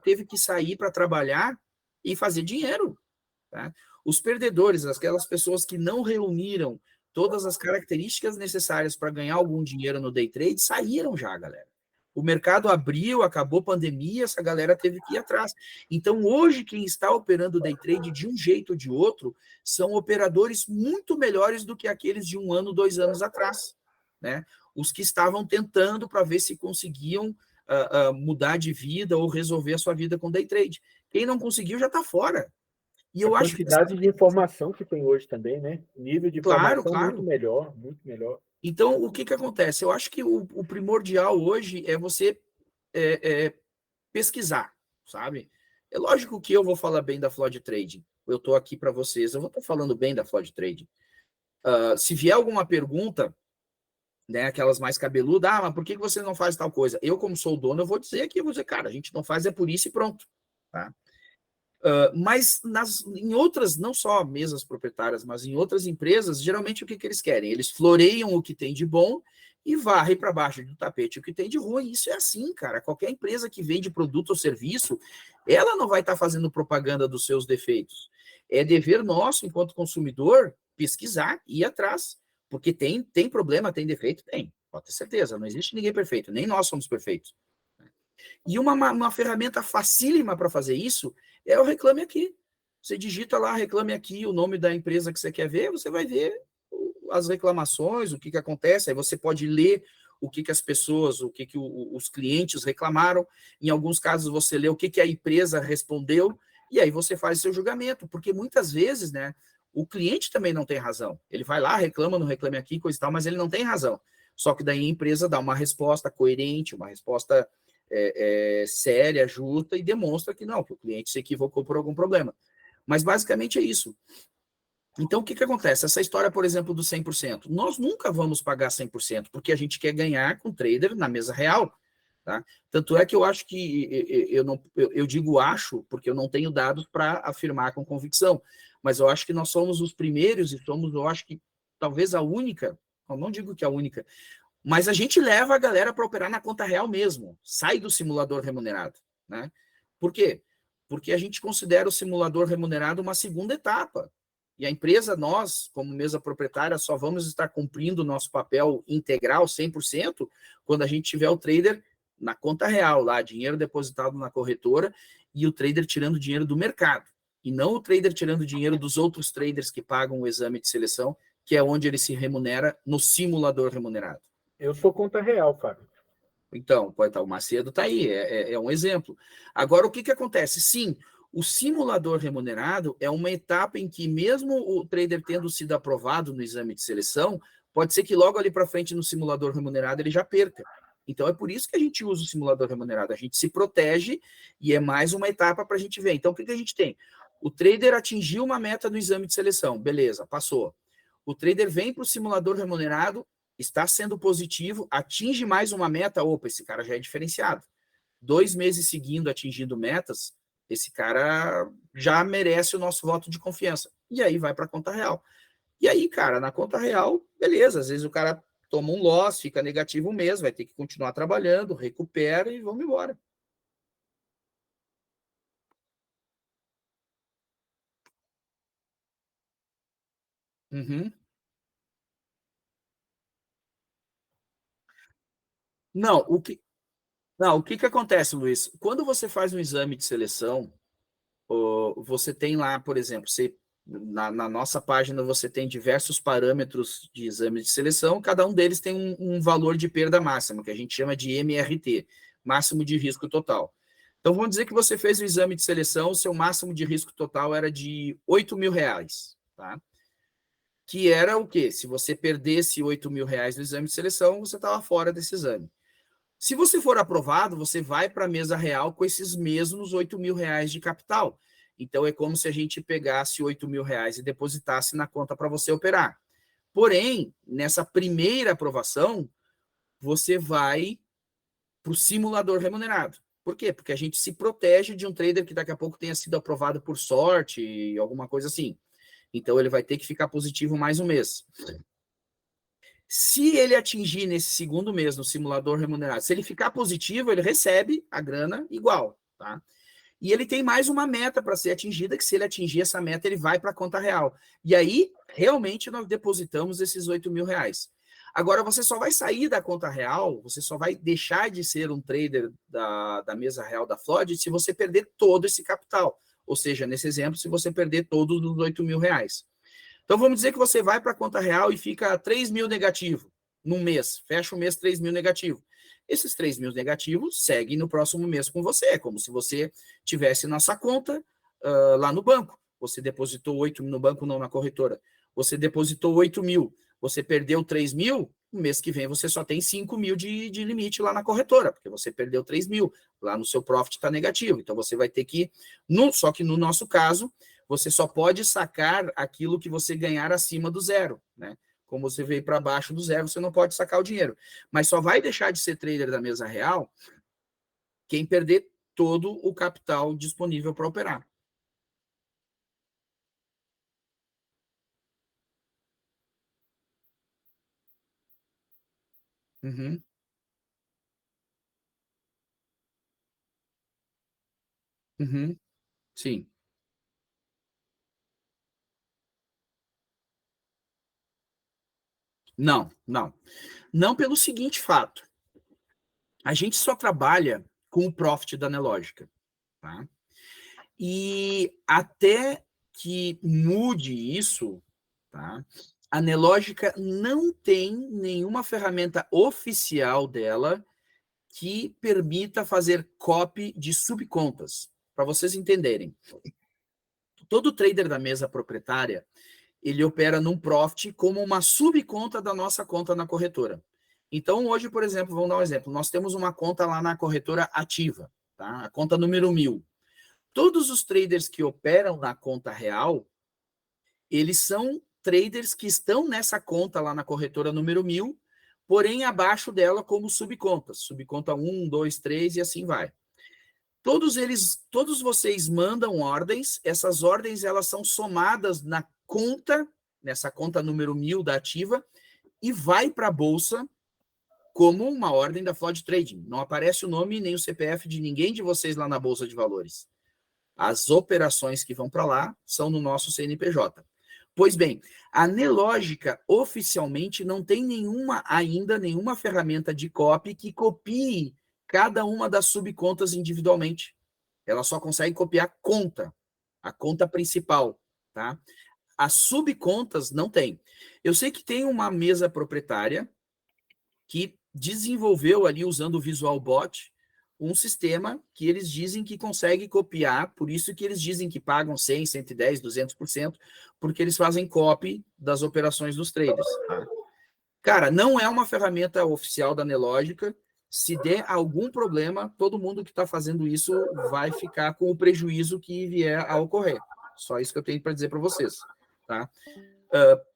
teve que sair para trabalhar e fazer dinheiro, tá? Os perdedores, aquelas pessoas que não reuniram todas as características necessárias para ganhar algum dinheiro no day trade, saíram já, galera. O mercado abriu, acabou a pandemia, essa galera teve que ir atrás. Então, hoje, quem está operando o day trade de um jeito ou de outro são operadores muito melhores do que aqueles de 1 ano, 2 anos atrás, né? Os que estavam tentando para ver se conseguiam mudar de vida ou resolver a sua vida com day trade. Quem não conseguiu já está fora. E eu acho que a quantidade de informação que tem hoje também, né? O nível de informação muito melhor, muito melhor. Então, o que acontece? Eu acho que o primordial hoje é você pesquisar, sabe? É lógico que eu vou falar bem da Flood Trading. Eu estou aqui para vocês, eu vou estar falando bem da Flood Trading. Se vier alguma pergunta, né, aquelas mais cabeludas, mas por que você não faz tal coisa? Eu, como sou o dono, eu vou dizer aqui, eu vou dizer, cara, a gente não faz, é por isso e pronto, tá? Mas em outras, não só mesas proprietárias, mas em outras empresas, geralmente o que eles querem? Eles floreiam o que tem de bom e varrem para baixo do tapete o que tem de ruim. Isso é assim, cara. Qualquer empresa que vende produto ou serviço, ela não vai estar fazendo propaganda dos seus defeitos. É dever nosso, enquanto consumidor, pesquisar e ir atrás. Porque tem problema, tem defeito? Tem, pode ter certeza. Não existe ninguém perfeito, nem nós somos perfeitos. E uma ferramenta facílima para fazer isso é o Reclame Aqui. Você digita lá, Reclame Aqui, o nome da empresa que você quer ver, você vai ver as reclamações, o que acontece, aí você pode ler o que as pessoas, os clientes reclamaram, em alguns casos você lê o que a empresa respondeu, e aí você faz seu julgamento, porque muitas vezes, né, o cliente também não tem razão. Ele vai lá, reclama no Reclame Aqui, coisa e tal, mas ele não tem razão. Só que daí a empresa dá uma resposta coerente, uma resposta séria, justa, e demonstra que não, que o cliente se equivocou por algum problema. Mas basicamente é isso. Então, o que acontece? Essa história, por exemplo, do 100%. Nós nunca vamos pagar 100%, porque a gente quer ganhar com o trader na mesa real. Tá? Tanto é que eu acho que, eu digo acho, porque eu não tenho dados para afirmar com convicção, mas eu acho que nós somos os primeiros e somos, eu acho que talvez a única, eu não digo que a única, mas a gente leva a galera para operar na conta real mesmo, sai do simulador remunerado. Né? Por quê? Porque a gente considera o simulador remunerado uma segunda etapa. E a empresa, nós, como mesa proprietária, só vamos estar cumprindo o nosso papel integral, 100%, quando a gente tiver o trader na conta real, lá, dinheiro depositado na corretora, e o trader tirando dinheiro do mercado. E não o trader tirando dinheiro dos outros traders que pagam o exame de seleção, que é onde ele se remunera no simulador remunerado. Eu sou conta real, Fábio. Então, pode estar, o Macedo está aí, é um exemplo. Agora, o que acontece? Sim, o simulador remunerado é uma etapa em que, mesmo o trader tendo sido aprovado no exame de seleção, pode ser que logo ali para frente no simulador remunerado ele já perca. Então, é por isso que a gente usa o simulador remunerado. A gente se protege e é mais uma etapa para a gente ver. Então, o que a gente tem? O trader atingiu uma meta no exame de seleção, beleza, passou. O trader vem para o simulador remunerado, está sendo positivo, atinge mais uma meta, opa, esse cara já é diferenciado. 2 meses seguindo atingindo metas, esse cara já merece o nosso voto de confiança. E aí vai para a conta real. E aí, cara, na conta real, beleza, às vezes o cara toma um loss, fica negativo mesmo, vai ter que continuar trabalhando, recupera e vamos embora. Uhum. Não, o que acontece, Luiz? Quando você faz um exame de seleção, você tem lá, por exemplo, na nossa página você tem diversos parâmetros de exame de seleção, cada um deles tem um valor de perda máxima, que a gente chama de MRT, máximo de risco total. Então, vamos dizer que você fez o exame de seleção, o seu máximo de risco total era de R$ 8.000, tá? Que era o quê? Se você perdesse R$ 8.000 no exame de seleção, você estava fora desse exame. Se você for aprovado, você vai para a mesa real com esses mesmos R$ 8.000 de capital. Então, é como se a gente pegasse R$ 8.000 e depositasse na conta para você operar. Porém, nessa primeira aprovação, você vai para o simulador remunerado. Por quê? Porque a gente se protege de um trader que daqui a pouco tenha sido aprovado por sorte, alguma coisa assim. Então, ele vai ter que ficar positivo mais um mês. Se ele atingir nesse segundo mês no simulador remunerado, se ele ficar positivo, ele recebe a grana igual, tá? E ele tem mais uma meta para ser atingida, que se ele atingir essa meta, ele vai para a conta real. E aí, realmente, nós depositamos esses R$ 8.000. Agora, você só vai sair da conta real, você só vai deixar de ser um trader da mesa real da Flood se você perder todo esse capital. Ou seja, nesse exemplo, se você perder todos os R$ 8.000. Então, vamos dizer que você vai para a conta real e fica 3.000 negativo num mês, fecha o mês 3.000 negativo. Esses 3.000 negativos seguem no próximo mês com você, é como se você tivesse nossa conta lá no banco. Você depositou 8.000 no banco, não na corretora. Você depositou 8.000, você perdeu 3.000, no mês que vem você só tem 5.000 de limite lá na corretora, porque você perdeu 3.000, lá no seu profit está negativo. Então você vai ter que, só que no nosso caso, você só pode sacar aquilo que você ganhar acima do zero, né? Como você veio para baixo do zero, você não pode sacar o dinheiro. Mas só vai deixar de ser trader da mesa real quem perder todo o capital disponível para operar. Uhum, uhum, sim. Não, não. Não pelo seguinte fato. A gente só trabalha com o profit da Nelogica, tá? E até que mude isso, tá? A Nelogica não tem nenhuma ferramenta oficial dela que permita fazer copy de subcontas. Para vocês entenderem, todo trader da mesa proprietária, ele opera num profit como uma subconta da nossa conta na corretora. Então, hoje, por exemplo, vamos dar um exemplo. Nós temos uma conta lá na corretora ativa, tá? A conta número 1000. Todos os traders que operam na conta real, eles são traders que estão nessa conta lá na corretora número 1000, porém abaixo dela como subcontas. Subconta 1, 2, 3 e assim vai. Todos vocês mandam ordens, essas ordens elas são somadas na conta, nessa conta número 1000 da ativa, e vai para a bolsa como uma ordem da Flood Trading. Não aparece o nome nem o CPF de ninguém de vocês lá na bolsa de valores. As operações que vão para lá são no nosso CNPJ. Pois bem, a Nelogica oficialmente não tem nenhuma ferramenta de copy que copie cada uma das subcontas individualmente. Ela só consegue copiar a conta principal, tá? As subcontas não tem. Eu sei que tem uma mesa proprietária que desenvolveu ali, usando o VisualBot, um sistema que eles dizem que consegue copiar, por isso que eles dizem que pagam 100, 110, 200%, porque eles fazem copy das operações dos traders. Tá? Cara, não é uma ferramenta oficial da Nelogica. Se der algum problema, todo mundo que está fazendo isso vai ficar com o prejuízo que vier a ocorrer. Só isso que eu tenho para dizer para vocês. Tá?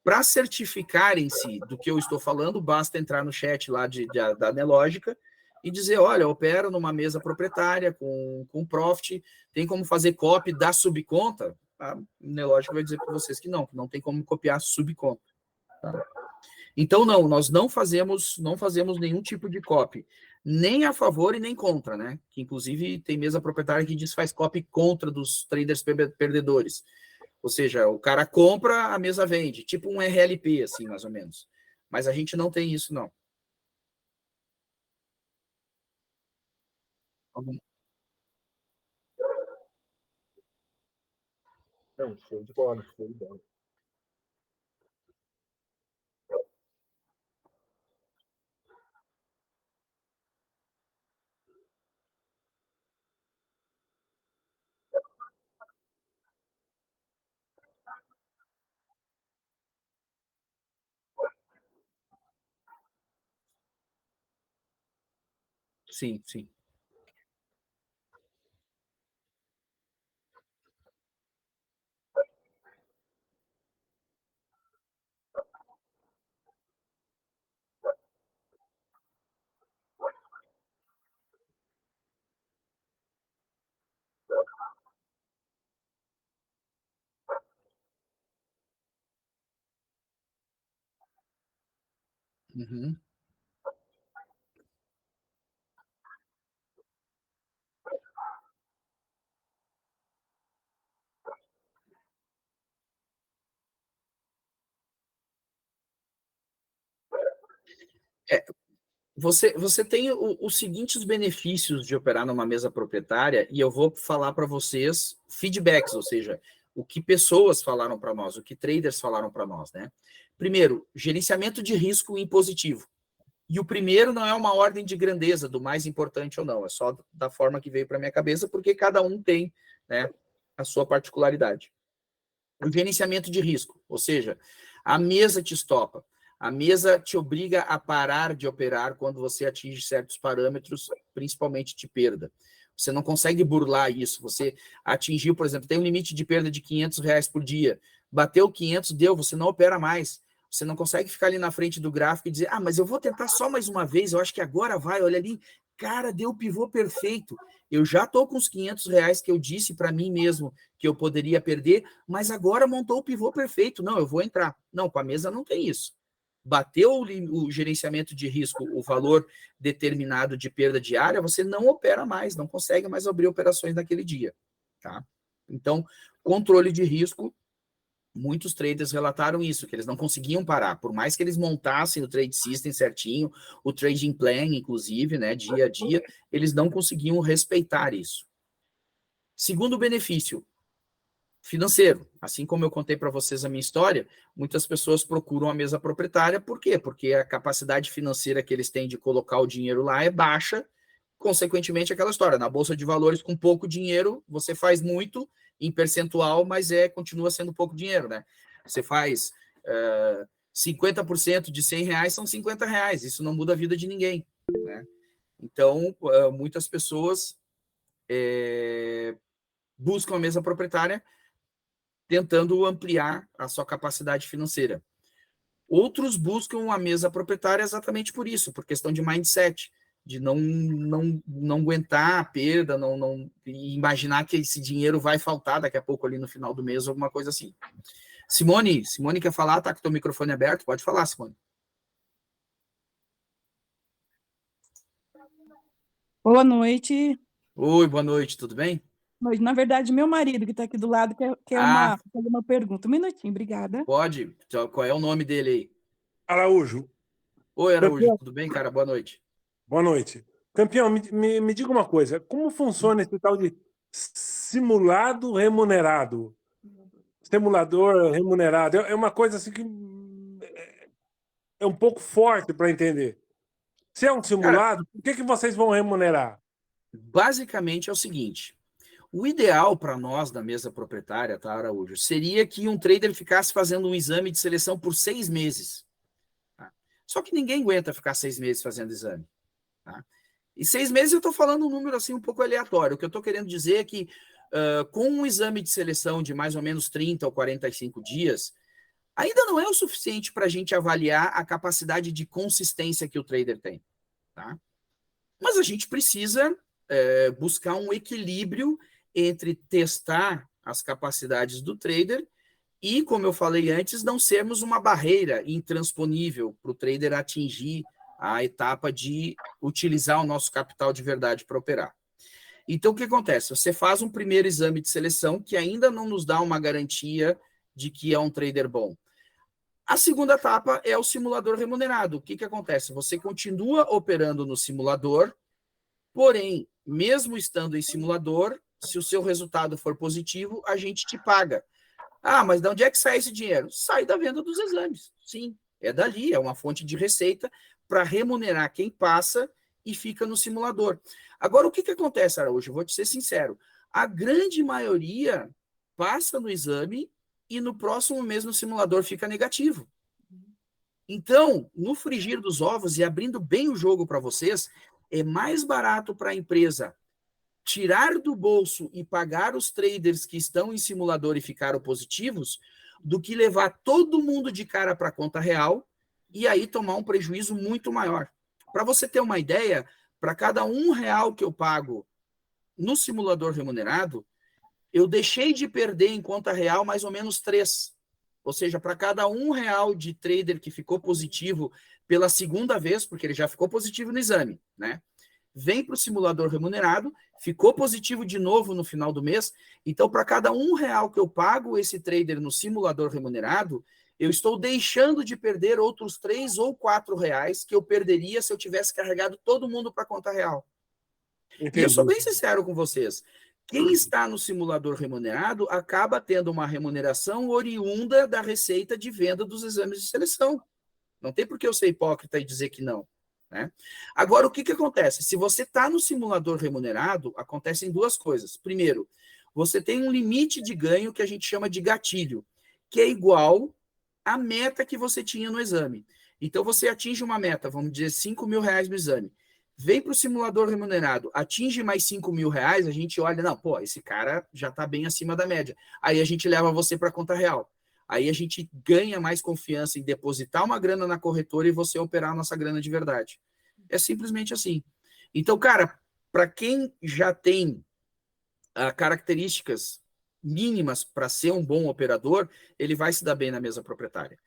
Para certificarem-se do que eu estou falando, basta entrar no chat lá da Nelogica e dizer, olha, opero numa mesa proprietária com profit, tem como fazer copy da subconta? A Nelogica vai dizer para vocês que não tem como copiar subconta. Tá? Então, nós não fazemos nenhum tipo de copy, nem a favor e nem contra, né? Que inclusive tem mesa proprietária que diz que faz copy contra dos traders perdedores. Ou seja, o cara compra, a mesa vende, tipo um RLP, assim, mais ou menos. Mas a gente não tem isso, não. Não, show de bola, show de bola. Sim, sim. Uhum. É, você tem os seguintes benefícios de operar numa mesa proprietária, e eu vou falar para vocês feedbacks, ou seja, o que pessoas falaram para nós, o que traders falaram para nós, né? Primeiro, gerenciamento de risco impositivo. E o primeiro não é uma ordem de grandeza do mais importante ou não, é só da forma que veio para minha cabeça, porque cada um tem, né, a sua particularidade. O gerenciamento de risco, ou seja, a mesa te estopa. A mesa te obriga a parar de operar quando você atinge certos parâmetros, principalmente de perda. Você não consegue burlar isso. Você atingiu, por exemplo, tem um limite de perda de R$500 por dia. Bateu 500, deu, você não opera mais. Você não consegue ficar ali na frente do gráfico e dizer, mas eu vou tentar só mais uma vez, eu acho que agora vai, olha ali, cara, deu o pivô perfeito. Eu já estou com os R$500 que eu disse para mim mesmo que eu poderia perder, mas agora montou o pivô perfeito. Não, eu vou entrar. Não, com a mesa não tem isso. Bateu o gerenciamento de risco, o valor determinado de perda diária, você não opera mais, não consegue mais abrir operações naquele dia. Tá? Então, controle de risco Muitos traders relataram isso, que eles não conseguiam parar, por mais que eles montassem o trade system certinho, o trading plan, inclusive, né, dia a dia, eles não conseguiam respeitar isso. Segundo benefício, financeiro. Assim como eu contei para vocês a minha história, muitas pessoas procuram a mesa proprietária, por quê? Porque a capacidade financeira que eles têm de colocar o dinheiro lá é baixa, consequentemente aquela história, na bolsa de valores com pouco dinheiro, você faz muito em percentual, mas continua sendo pouco dinheiro, né? Você faz 50% de R$ 100 são R$ 50, isso não muda a vida de ninguém, né? Então, muitas pessoas buscam a mesa proprietária tentando ampliar a sua capacidade financeira. Outros buscam a mesa proprietária exatamente por isso, por questão de mindset, de não aguentar a perda, não imaginar que esse dinheiro vai faltar daqui a pouco ali no final do mês, alguma coisa assim. Simone quer falar? Tá com o teu microfone aberto? Pode falar, Simone. Boa noite. Oi, boa noite, tudo bem? Na verdade, meu marido, que está aqui do lado, quer fazer uma pergunta. Um minutinho, obrigada. Pode. Qual é o nome dele aí? Araújo. Oi, Araújo, Campeão. tudo bem, cara? Boa noite. Boa noite. Campeão, me diga uma coisa. Como funciona esse tal de simulado remunerado? Simulador remunerado. É uma coisa assim que é um pouco forte para entender. Se é um simulado, por que vocês vão remunerar? Basicamente é o seguinte. O ideal para nós da mesa proprietária, tá, Araújo, seria que um trader ficasse fazendo um exame de seleção por 6 meses. Tá? Só que ninguém aguenta ficar 6 meses fazendo exame. Tá? E 6 meses eu estou falando um número assim um pouco aleatório. O que eu estou querendo dizer é que com um exame de seleção de mais ou menos 30 ou 45 dias, ainda não é o suficiente para a gente avaliar a capacidade de consistência que o trader tem. Tá? Mas a gente precisa buscar um equilíbrio entre testar as capacidades do trader e, como eu falei antes, não sermos uma barreira intransponível para o trader atingir a etapa de utilizar o nosso capital de verdade para operar. Então, o que acontece? Você faz um primeiro exame de seleção que ainda não nos dá uma garantia de que é um trader bom. A segunda etapa é o simulador remunerado. O que acontece? Você continua operando no simulador, porém, mesmo estando em simulador, se o seu resultado for positivo, a gente te paga. Ah, mas de onde é que sai esse dinheiro? Sai da venda dos exames. Sim, é dali, é uma fonte de receita para remunerar quem passa e fica no simulador. Agora, o que acontece, Araújo? Eu vou te ser sincero. A grande maioria passa no exame e no próximo mês no simulador fica negativo. Então, no frigir dos ovos e abrindo bem o jogo para vocês, é mais barato para a empresa tirar do bolso e pagar os traders que estão em simulador e ficaram positivos, do que levar todo mundo de cara para a conta real e aí tomar um prejuízo muito maior. Para você ter uma ideia, para cada R$ 1 que eu pago no simulador remunerado, eu deixei de perder em conta real mais ou menos 3. Ou seja, para cada R$ 1 de trader que ficou positivo pela segunda vez, porque ele já ficou positivo no exame, né? Vem para o simulador remunerado, ficou positivo de novo no final do mês. Então, para cada R$ 1 que eu pago esse trader no simulador remunerado, eu estou deixando de perder outros R$ 3 ou R$ 4 que eu perderia se eu tivesse carregado todo mundo para a conta real. Entendi. E eu sou bem sincero com vocês. Quem está no simulador remunerado acaba tendo uma remuneração oriunda da receita de venda dos exames de seleção. Não tem por que eu ser hipócrita e dizer que não. Né? Agora, o que acontece? Se você está no simulador remunerado, acontecem duas coisas. Primeiro, você tem um limite de ganho que a gente chama de gatilho, que é igual à meta que você tinha no exame. Então, você atinge uma meta, vamos dizer, R$ 5.000 no exame. Vem para o simulador remunerado, atinge mais R$ 5.000, a gente olha, não, pô, esse cara já está bem acima da média. Aí a gente leva você para a conta real. Aí a gente ganha mais confiança em depositar uma grana na corretora e você operar a nossa grana de verdade. É simplesmente assim. Então, cara, para quem já tem características mínimas para ser um bom operador, ele vai se dar bem na mesa proprietária.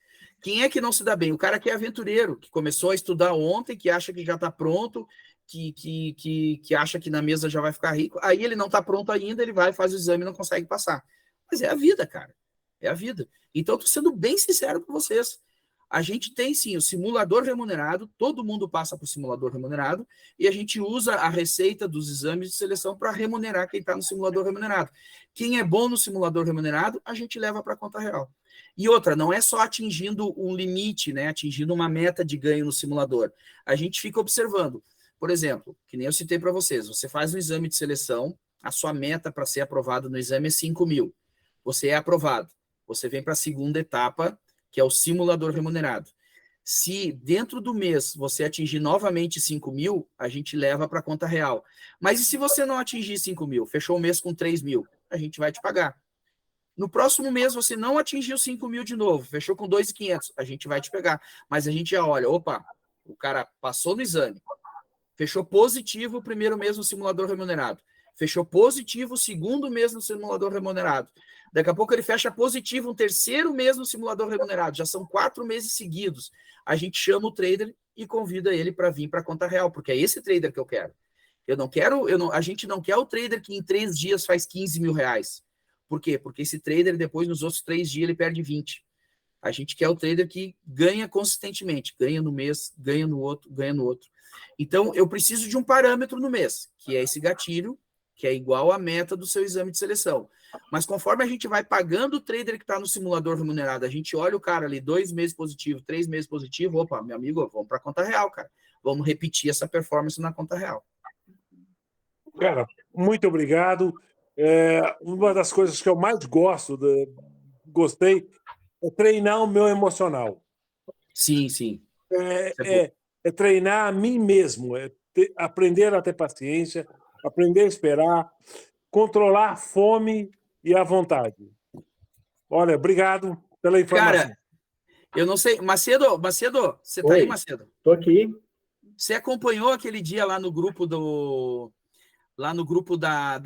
Quem é que não se dá bem? O cara que é aventureiro, que começou a estudar ontem, que acha que já está pronto, que acha que na mesa já vai ficar rico. Aí ele não está pronto ainda, ele vai, faz o exame e não consegue passar. Mas é a vida, cara. É a vida. Então, estou sendo bem sincero com vocês. A gente tem, sim, o simulador remunerado, todo mundo passa por simulador remunerado, e a gente usa a receita dos exames de seleção para remunerar quem está no simulador remunerado. Quem é bom no simulador remunerado, a gente leva para a conta real. E outra, não é só atingindo um limite, né, atingindo uma meta de ganho no simulador. A gente fica observando. Por exemplo, que nem eu citei para vocês, você faz um exame de seleção, a sua meta para ser aprovado no exame é 5 mil. Você é aprovado. Você vem para a segunda etapa, que é o simulador remunerado. Se dentro do mês você atingir novamente 5 mil, a gente leva para a conta real. Mas e se você não atingir 5 mil, fechou o mês com 3 mil, a gente vai te pagar. No próximo mês você não atingiu 5 mil de novo, fechou com 2.500, a gente vai te pegar. Mas a gente já olha, opa, o cara passou no exame, fechou positivo o primeiro mês no simulador remunerado, fechou positivo o segundo mês no simulador remunerado. Daqui a pouco ele fecha positivo um terceiro mês no simulador remunerado. Já são 4 meses seguidos. A gente chama o trader e convida ele para vir para a conta real, porque é esse trader que eu quero. A gente não quer o trader que em 3 dias faz 15 mil reais. Por quê? Porque esse trader, depois, nos outros 3 dias, ele perde 20. A gente quer o trader que ganha consistentemente. Ganha no mês, ganha no outro, ganha no outro. Então, eu preciso de um parâmetro no mês, que é esse gatilho, que é igual à meta do seu exame de seleção. Mas conforme a gente vai pagando o trader que está no simulador remunerado, a gente olha o cara ali, 2 meses positivo, 3 meses positivo, opa, meu amigo, vamos para a conta real, cara. Vamos repetir essa performance na conta real. Cara, muito obrigado. Uma das coisas que eu mais gostei, é treinar o meu emocional. Sim, sim. É treinar a mim mesmo, aprender a ter paciência, aprender a esperar, controlar a fome e a vontade. Olha, obrigado pela informação. Cara, eu não sei. Macedo, você tá aí, Macedo? Estou aqui. Você acompanhou aquele dia lá no grupo da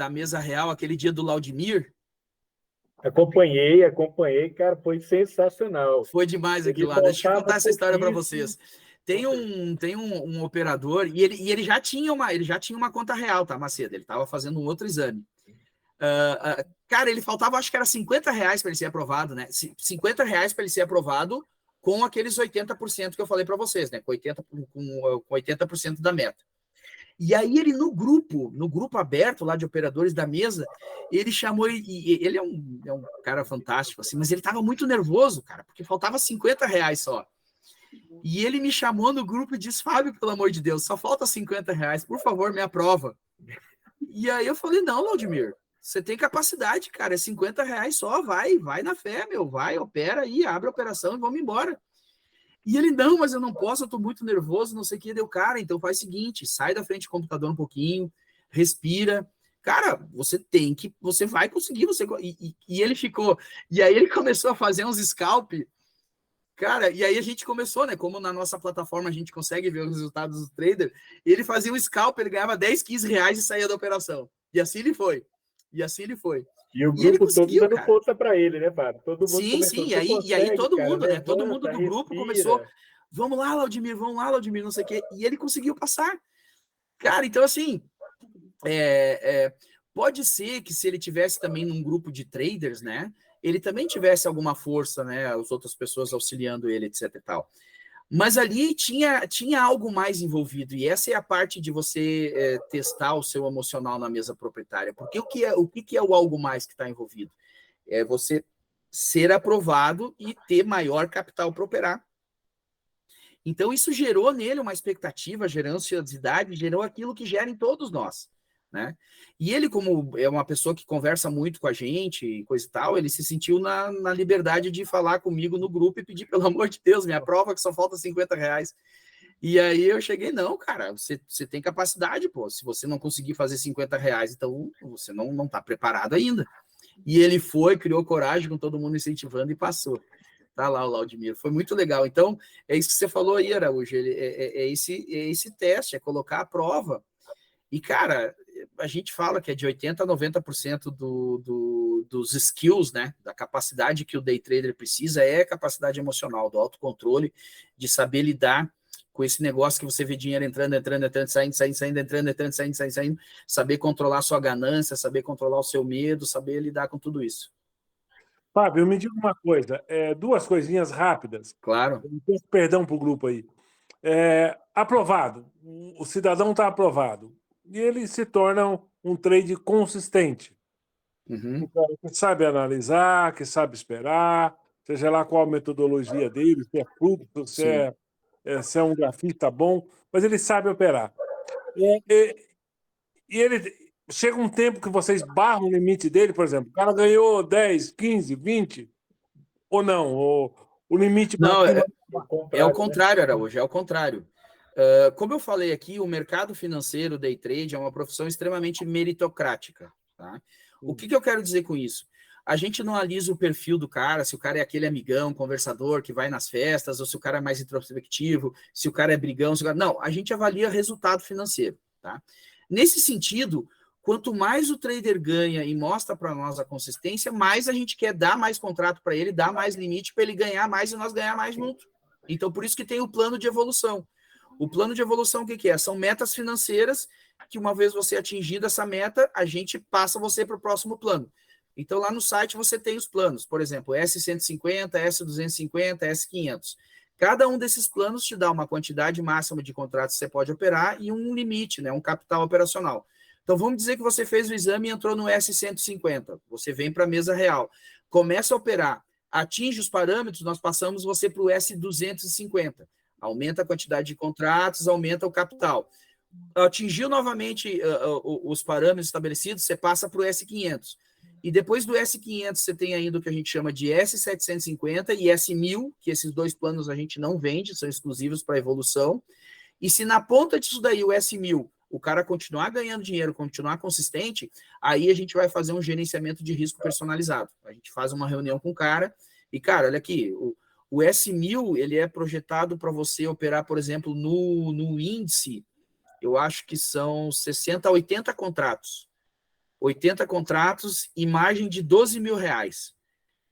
Mesa Real, aquele dia do Laudimir? Acompanhei, cara, foi sensacional. Foi demais aquilo lá. Deixa eu contar essa história para vocês. Tem um operador e ele já tinha uma conta real, tá, Macedo? Ele estava fazendo um outro exame. Cara, ele faltava, acho que era 50 reais para ele ser aprovado, né? 50 reais para ele ser aprovado com aqueles 80% que eu falei para vocês, né? Com 80% da meta. E aí ele no grupo aberto lá de operadores da mesa, ele chamou, e ele é um cara fantástico, assim, mas ele estava muito nervoso, cara, porque faltava 50 reais só. E ele me chamou no grupo e disse, Fábio, pelo amor de Deus, só falta 50 reais, por favor, me aprova. E aí eu falei, não, Laudimir, você tem capacidade, cara, é 50 reais só, vai na fé, meu, vai, opera aí, abre a operação e vamos embora. E ele, não, mas eu não posso, eu tô muito nervoso, não sei o que. Deu, cara, então faz o seguinte, sai da frente do computador um pouquinho, respira. Cara, você vai conseguir, e ele ficou, e aí ele começou a fazer uns scalp, cara, e aí a gente começou, né, como na nossa plataforma a gente consegue ver os resultados do trader, ele fazia um scalp, ele ganhava 10, 15 reais e saía da operação. E assim ele foi. E o grupo todo dando força para ele, né, Fábio? Todo mundo sim, e aí todo mundo, cara, né? Todo mundo do grupo começou, vamos lá, Laudimir, não sei o quê. E ele conseguiu passar. Cara, então assim, pode ser que se ele tivesse também num grupo de traders, né? Ele também tivesse alguma força, né? As outras pessoas auxiliando ele, etc e tal. Mas ali tinha algo mais envolvido, e essa é a parte de você testar o seu emocional na mesa proprietária. Porque o que é o algo mais que está envolvido? É você ser aprovado e ter maior capital para operar. Então, isso gerou nele uma expectativa, gerou ansiosidade, gerou aquilo que gera em todos nós. Né? E ele, como é uma pessoa que conversa muito com a gente e coisa e tal, ele se sentiu na liberdade de falar comigo no grupo e pedir, pelo amor de Deus, me aprova que só falta 50 reais. E aí eu cheguei, não, cara, você tem capacidade, pô, se você não conseguir fazer 50 reais, então você não tá preparado ainda. E ele foi, criou coragem com todo mundo incentivando e passou. Tá lá o Laudimir, foi muito legal. Então, é isso que você falou aí, Araújo, esse teste, é colocar a prova. E, cara, a gente fala que é de 80% a 90% dos skills, né? Da capacidade que o day trader precisa é a capacidade emocional, do autocontrole, de saber lidar com esse negócio que você vê dinheiro entrando, saindo, entrando, saindo, saber controlar a sua ganância, saber controlar o seu medo, saber lidar com tudo isso. Fábio, me diga uma coisa, duas coisinhas rápidas. Claro. Eu peço perdão para o grupo aí. Aprovado, o cidadão está aprovado, e ele se torna um trade consistente. Um cara que sabe analisar, que sabe esperar, seja lá qual a metodologia dele, se é fluxo, se é um grafista bom, mas ele sabe operar. E ele chega um tempo que vocês barram o limite dele, por exemplo, o cara ganhou 10, 15, 20, ou não? O limite para Não, é o né? contrário, Araújo, é o contrário. Como eu falei aqui, o mercado financeiro, day trade, é uma profissão extremamente meritocrática. Tá? O que eu quero dizer com isso? A gente não analisa o perfil do cara, se o cara é aquele amigão, conversador, que vai nas festas, ou se o cara é mais introspectivo, se o cara é brigão. Não, a gente avalia resultado financeiro. Tá? Nesse sentido, quanto mais o trader ganha e mostra para nós a consistência, mais a gente quer dar mais contrato para ele, dar mais limite para ele ganhar mais e nós ganhar mais junto. Então, por isso que tem o plano de evolução. O plano de evolução, o que é? São metas financeiras que, uma vez você atingido essa meta, a gente passa você para o próximo plano. Então, lá no site você tem os planos, por exemplo, S150, S250, S500. Cada um desses planos te dá uma quantidade máxima de contratos que você pode operar e um limite, né, um capital operacional. Então, vamos dizer que você fez o exame e entrou no S150. Você vem para a mesa real, começa a operar, atinge os parâmetros, nós passamos você para o S250. Aumenta a quantidade de contratos, aumenta o capital. Atingiu novamente os parâmetros estabelecidos, você passa para o S500. E depois do S500, você tem ainda o que a gente chama de S750 e S1000, que esses dois planos a gente não vende, são exclusivos para evolução. E se na ponta disso daí, o S1000, o cara continuar ganhando dinheiro, continuar consistente, aí a gente vai fazer um gerenciamento de risco personalizado. A gente faz uma reunião com o cara e, cara, olha aqui, o S1000, ele é projetado para você operar, por exemplo, no índice, eu acho que são 60 a 80 contratos. 80 contratos e margem de 12 mil reais.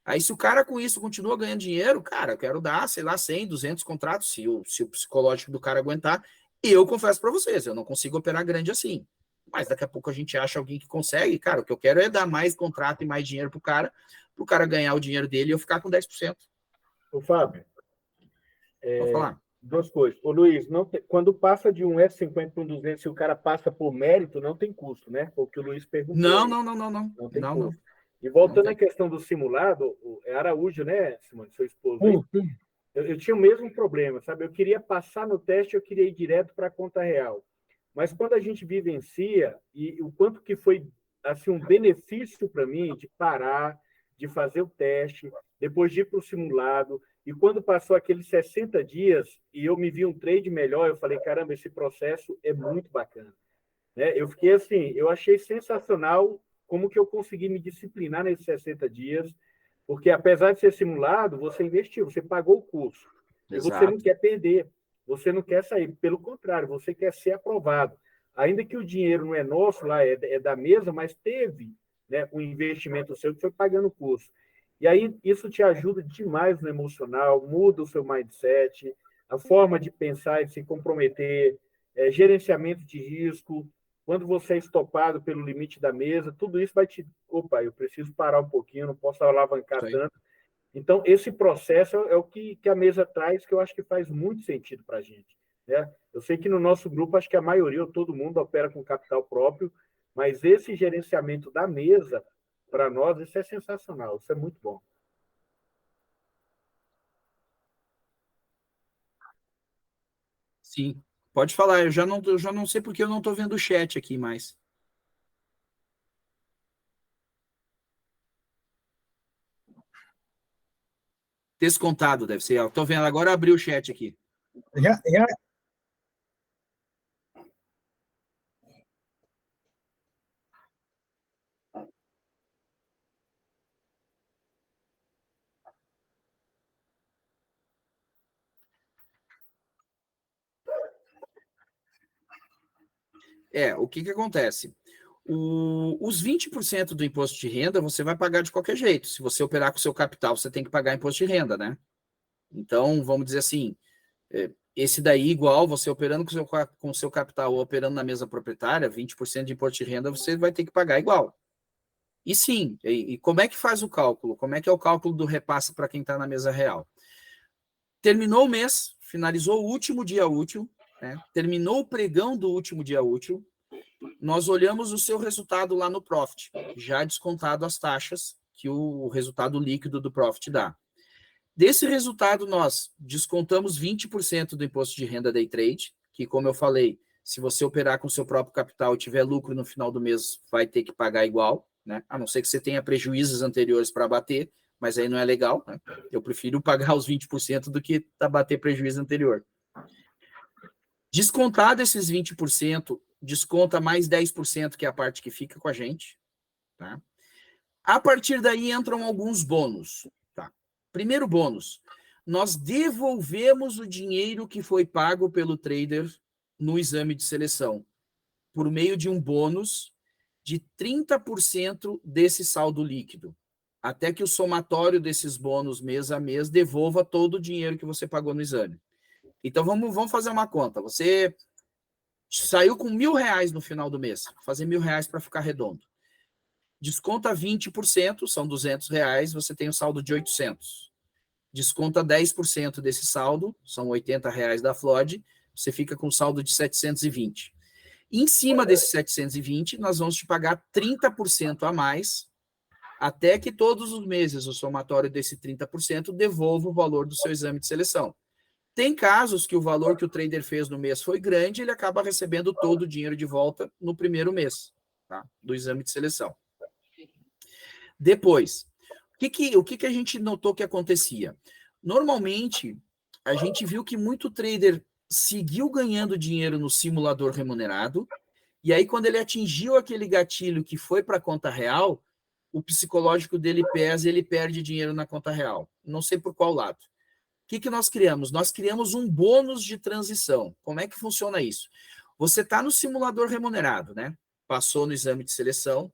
Aí, se o cara com isso continua ganhando dinheiro, cara, eu quero dar, sei lá, 100, 200 contratos, se o psicológico do cara aguentar. E eu confesso para vocês, eu não consigo operar grande assim. Mas daqui a pouco a gente acha alguém que consegue. Cara, o que eu quero é dar mais contrato e mais dinheiro pro cara ganhar o dinheiro dele e eu ficar com 10%. Ô, Fábio, Vou falar. Duas coisas. Ô, Luiz, quando passa de um S50 para um 200, se o cara passa por mérito, não tem custo, né? Foi o que o Luiz perguntou. Não. Não tem custo. E voltando à questão do simulado, é Araújo, né, Simone, seu esposo? Eu tinha o mesmo problema, sabe? Eu queria passar no teste, eu queria ir direto para a conta real. Mas quando a gente vivencia, e o quanto que foi assim, um benefício para mim de parar, de fazer o teste, depois de ir para o simulado, e quando passou aqueles 60 dias e eu me vi um trade melhor, eu falei, caramba, esse processo é muito bacana. Né? Eu fiquei assim, eu achei sensacional como que eu consegui me disciplinar nesses 60 dias, porque apesar de ser simulado, você investiu, você pagou o curso. Exato. E você não quer perder, você não quer sair. Pelo contrário, você quer ser aprovado. Ainda que o dinheiro não é nosso, lá é da mesa, mas teve, né, um investimento seu que foi pagando o curso. E aí isso te ajuda demais no emocional, muda o seu mindset, a forma de pensar e se comprometer, gerenciamento de risco, quando você é estopado pelo limite da mesa, tudo isso vai te... Opa, eu preciso parar um pouquinho, não posso alavancar tanto. Então, esse processo é o que a mesa traz, que eu acho que faz muito sentido para a gente. Né? Eu sei que no nosso grupo, acho que a maioria, ou todo mundo, opera com capital próprio, mas esse gerenciamento da mesa, para nós, isso é sensacional, isso é muito bom. Sim, pode falar, eu já não sei porque eu não estou vendo o chat aqui mais. Descontado, deve ser. Estou vendo, agora abriu o chat aqui. O que acontece? Os 20% do imposto de renda você vai pagar de qualquer jeito. Se você operar com o seu capital, você tem que pagar imposto de renda, né? Então, vamos dizer assim, esse daí, igual, você operando com o seu capital ou operando na mesa proprietária, 20% de imposto de renda você vai ter que pagar igual. E sim, e como é que faz o cálculo? Como é que é o cálculo do repasse para quem está na mesa real? Terminou o mês, finalizou o último dia útil, né? Terminou o pregão do último dia útil, nós olhamos o seu resultado lá no Profit, já descontado as taxas que o resultado líquido do Profit dá. Desse resultado, nós descontamos 20% do imposto de renda day trade, que, como eu falei, se você operar com seu próprio capital e tiver lucro no final do mês, vai ter que pagar igual, né? A não ser que você tenha prejuízos anteriores para bater, mas aí não é legal, né? Eu prefiro pagar os 20% do que bater prejuízo anterior. Descontar desses 20%, desconta mais 10%, que é a parte que fica com a gente. Tá? A partir daí entram alguns bônus. Tá? Primeiro bônus, nós devolvemos o dinheiro que foi pago pelo trader no exame de seleção, por meio de um bônus de 30% desse saldo líquido, até que o somatório desses bônus mês a mês devolva todo o dinheiro que você pagou no exame. Então, vamos fazer uma conta. Você saiu com R$1.000 no final do mês, fazer R$1.000 para ficar redondo. Desconta 20%, são R$200, você tem um saldo de 800. Desconta 10% desse saldo, são R$80 da Flood, você fica com um saldo de 720. Em cima desses 720, nós vamos te pagar 30% a mais, até que todos os meses o somatório desse 30% devolva o valor do seu exame de seleção. Tem casos que o valor que o trader fez no mês foi grande, ele acaba recebendo todo o dinheiro de volta no primeiro mês, tá? Do exame de seleção. Depois, o que a gente notou que acontecia? Normalmente, a gente viu que muito trader seguiu ganhando dinheiro no simulador remunerado, e aí quando ele atingiu aquele gatilho que foi para a conta real, o psicológico dele pesa e ele perde dinheiro na conta real. Não sei por qual lado. O que nós criamos? Nós criamos um bônus de transição. Como é que funciona isso? Você está no simulador remunerado, né? Passou no exame de seleção,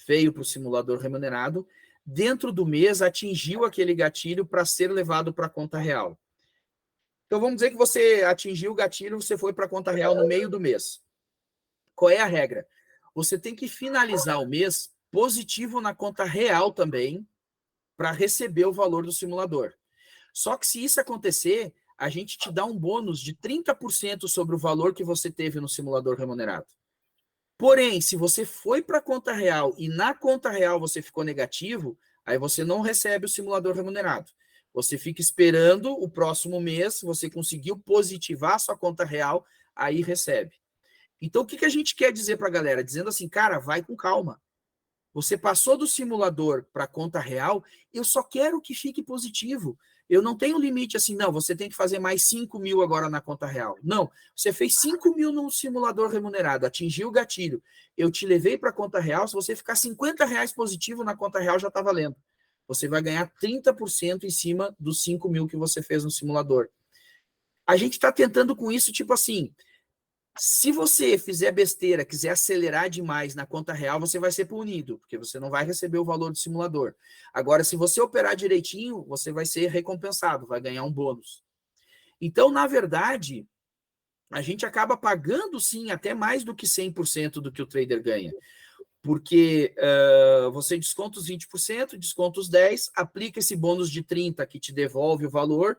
veio para o simulador remunerado, dentro do mês atingiu aquele gatilho para ser levado para a conta real. Então vamos dizer que você atingiu o gatilho, você foi para a conta real no meio do mês. Qual é a regra? Você tem que finalizar o mês positivo na conta real também, para receber o valor do simulador. Só que se isso acontecer, a gente te dá um bônus de 30% sobre o valor que você teve no simulador remunerado. Porém, se você foi para a conta real e na conta real você ficou negativo, aí você não recebe o simulador remunerado. Você fica esperando o próximo mês, você conseguiu positivar a sua conta real, aí recebe. Então, o que a gente quer dizer para a galera? Dizendo assim, cara, vai com calma. Você passou do simulador para a conta real, eu só quero que fique positivo. Eu não tenho limite assim, não, você tem que fazer mais 5.000 agora na conta real. Não, você fez 5.000 no simulador remunerado, atingiu o gatilho. Eu te levei para a conta real, se você ficar R$50 positivo na conta real, já está valendo. Você vai ganhar 30% em cima dos 5.000 que você fez no simulador. A gente está tentando com isso, tipo assim, se você fizer besteira, quiser acelerar demais na conta real, você vai ser punido, porque você não vai receber o valor do simulador. Agora, se você operar direitinho, você vai ser recompensado, vai ganhar um bônus. Então, na verdade, a gente acaba pagando, sim, até mais do que 100% do que o trader ganha. Porque você desconta os 20%, desconta os 10%, aplica esse bônus de 30% que te devolve o valor.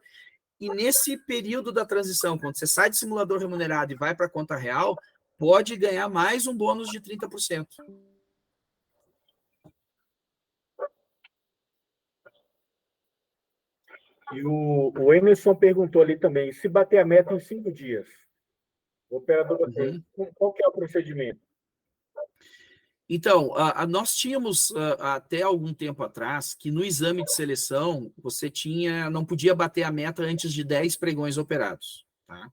E nesse período da transição, quando você sai de simulador remunerado e vai para a conta real, pode ganhar mais um bônus de 30%. E o Emerson perguntou ali também, se bater a meta em 5 dias, o operador, qual que é o procedimento? Então, nós tínhamos até algum tempo atrás que no exame de seleção você não podia bater a meta antes de 10 pregões operados. Tá?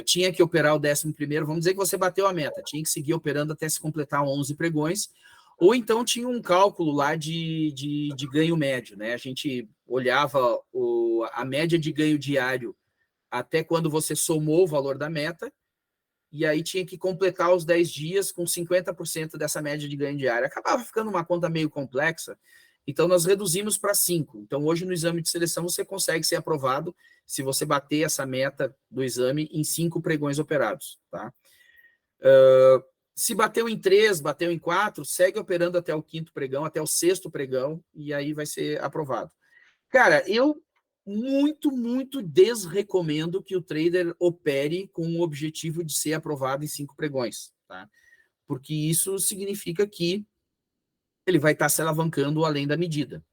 Tinha que operar o 11º, vamos dizer que você bateu a meta, tinha que seguir operando até se completar 11 pregões, ou então tinha um cálculo lá de ganho médio. Né? A gente olhava a média de ganho diário até quando você somou o valor da meta, e aí tinha que completar os 10 dias com 50% dessa média de ganho diário. Acabava ficando uma conta meio complexa, então nós reduzimos para 5. Então hoje no exame de seleção você consegue ser aprovado se você bater essa meta do exame em 5 pregões operados. Tá? Se bateu em 3, bateu em 4, segue operando até o 5º pregão, até o 6º pregão, e aí vai ser aprovado. Cara, eu muito desrecomendo que o trader opere com o objetivo de ser aprovado em 5 pregões, tá? Porque isso significa que ele vai estar se alavancando além da medida.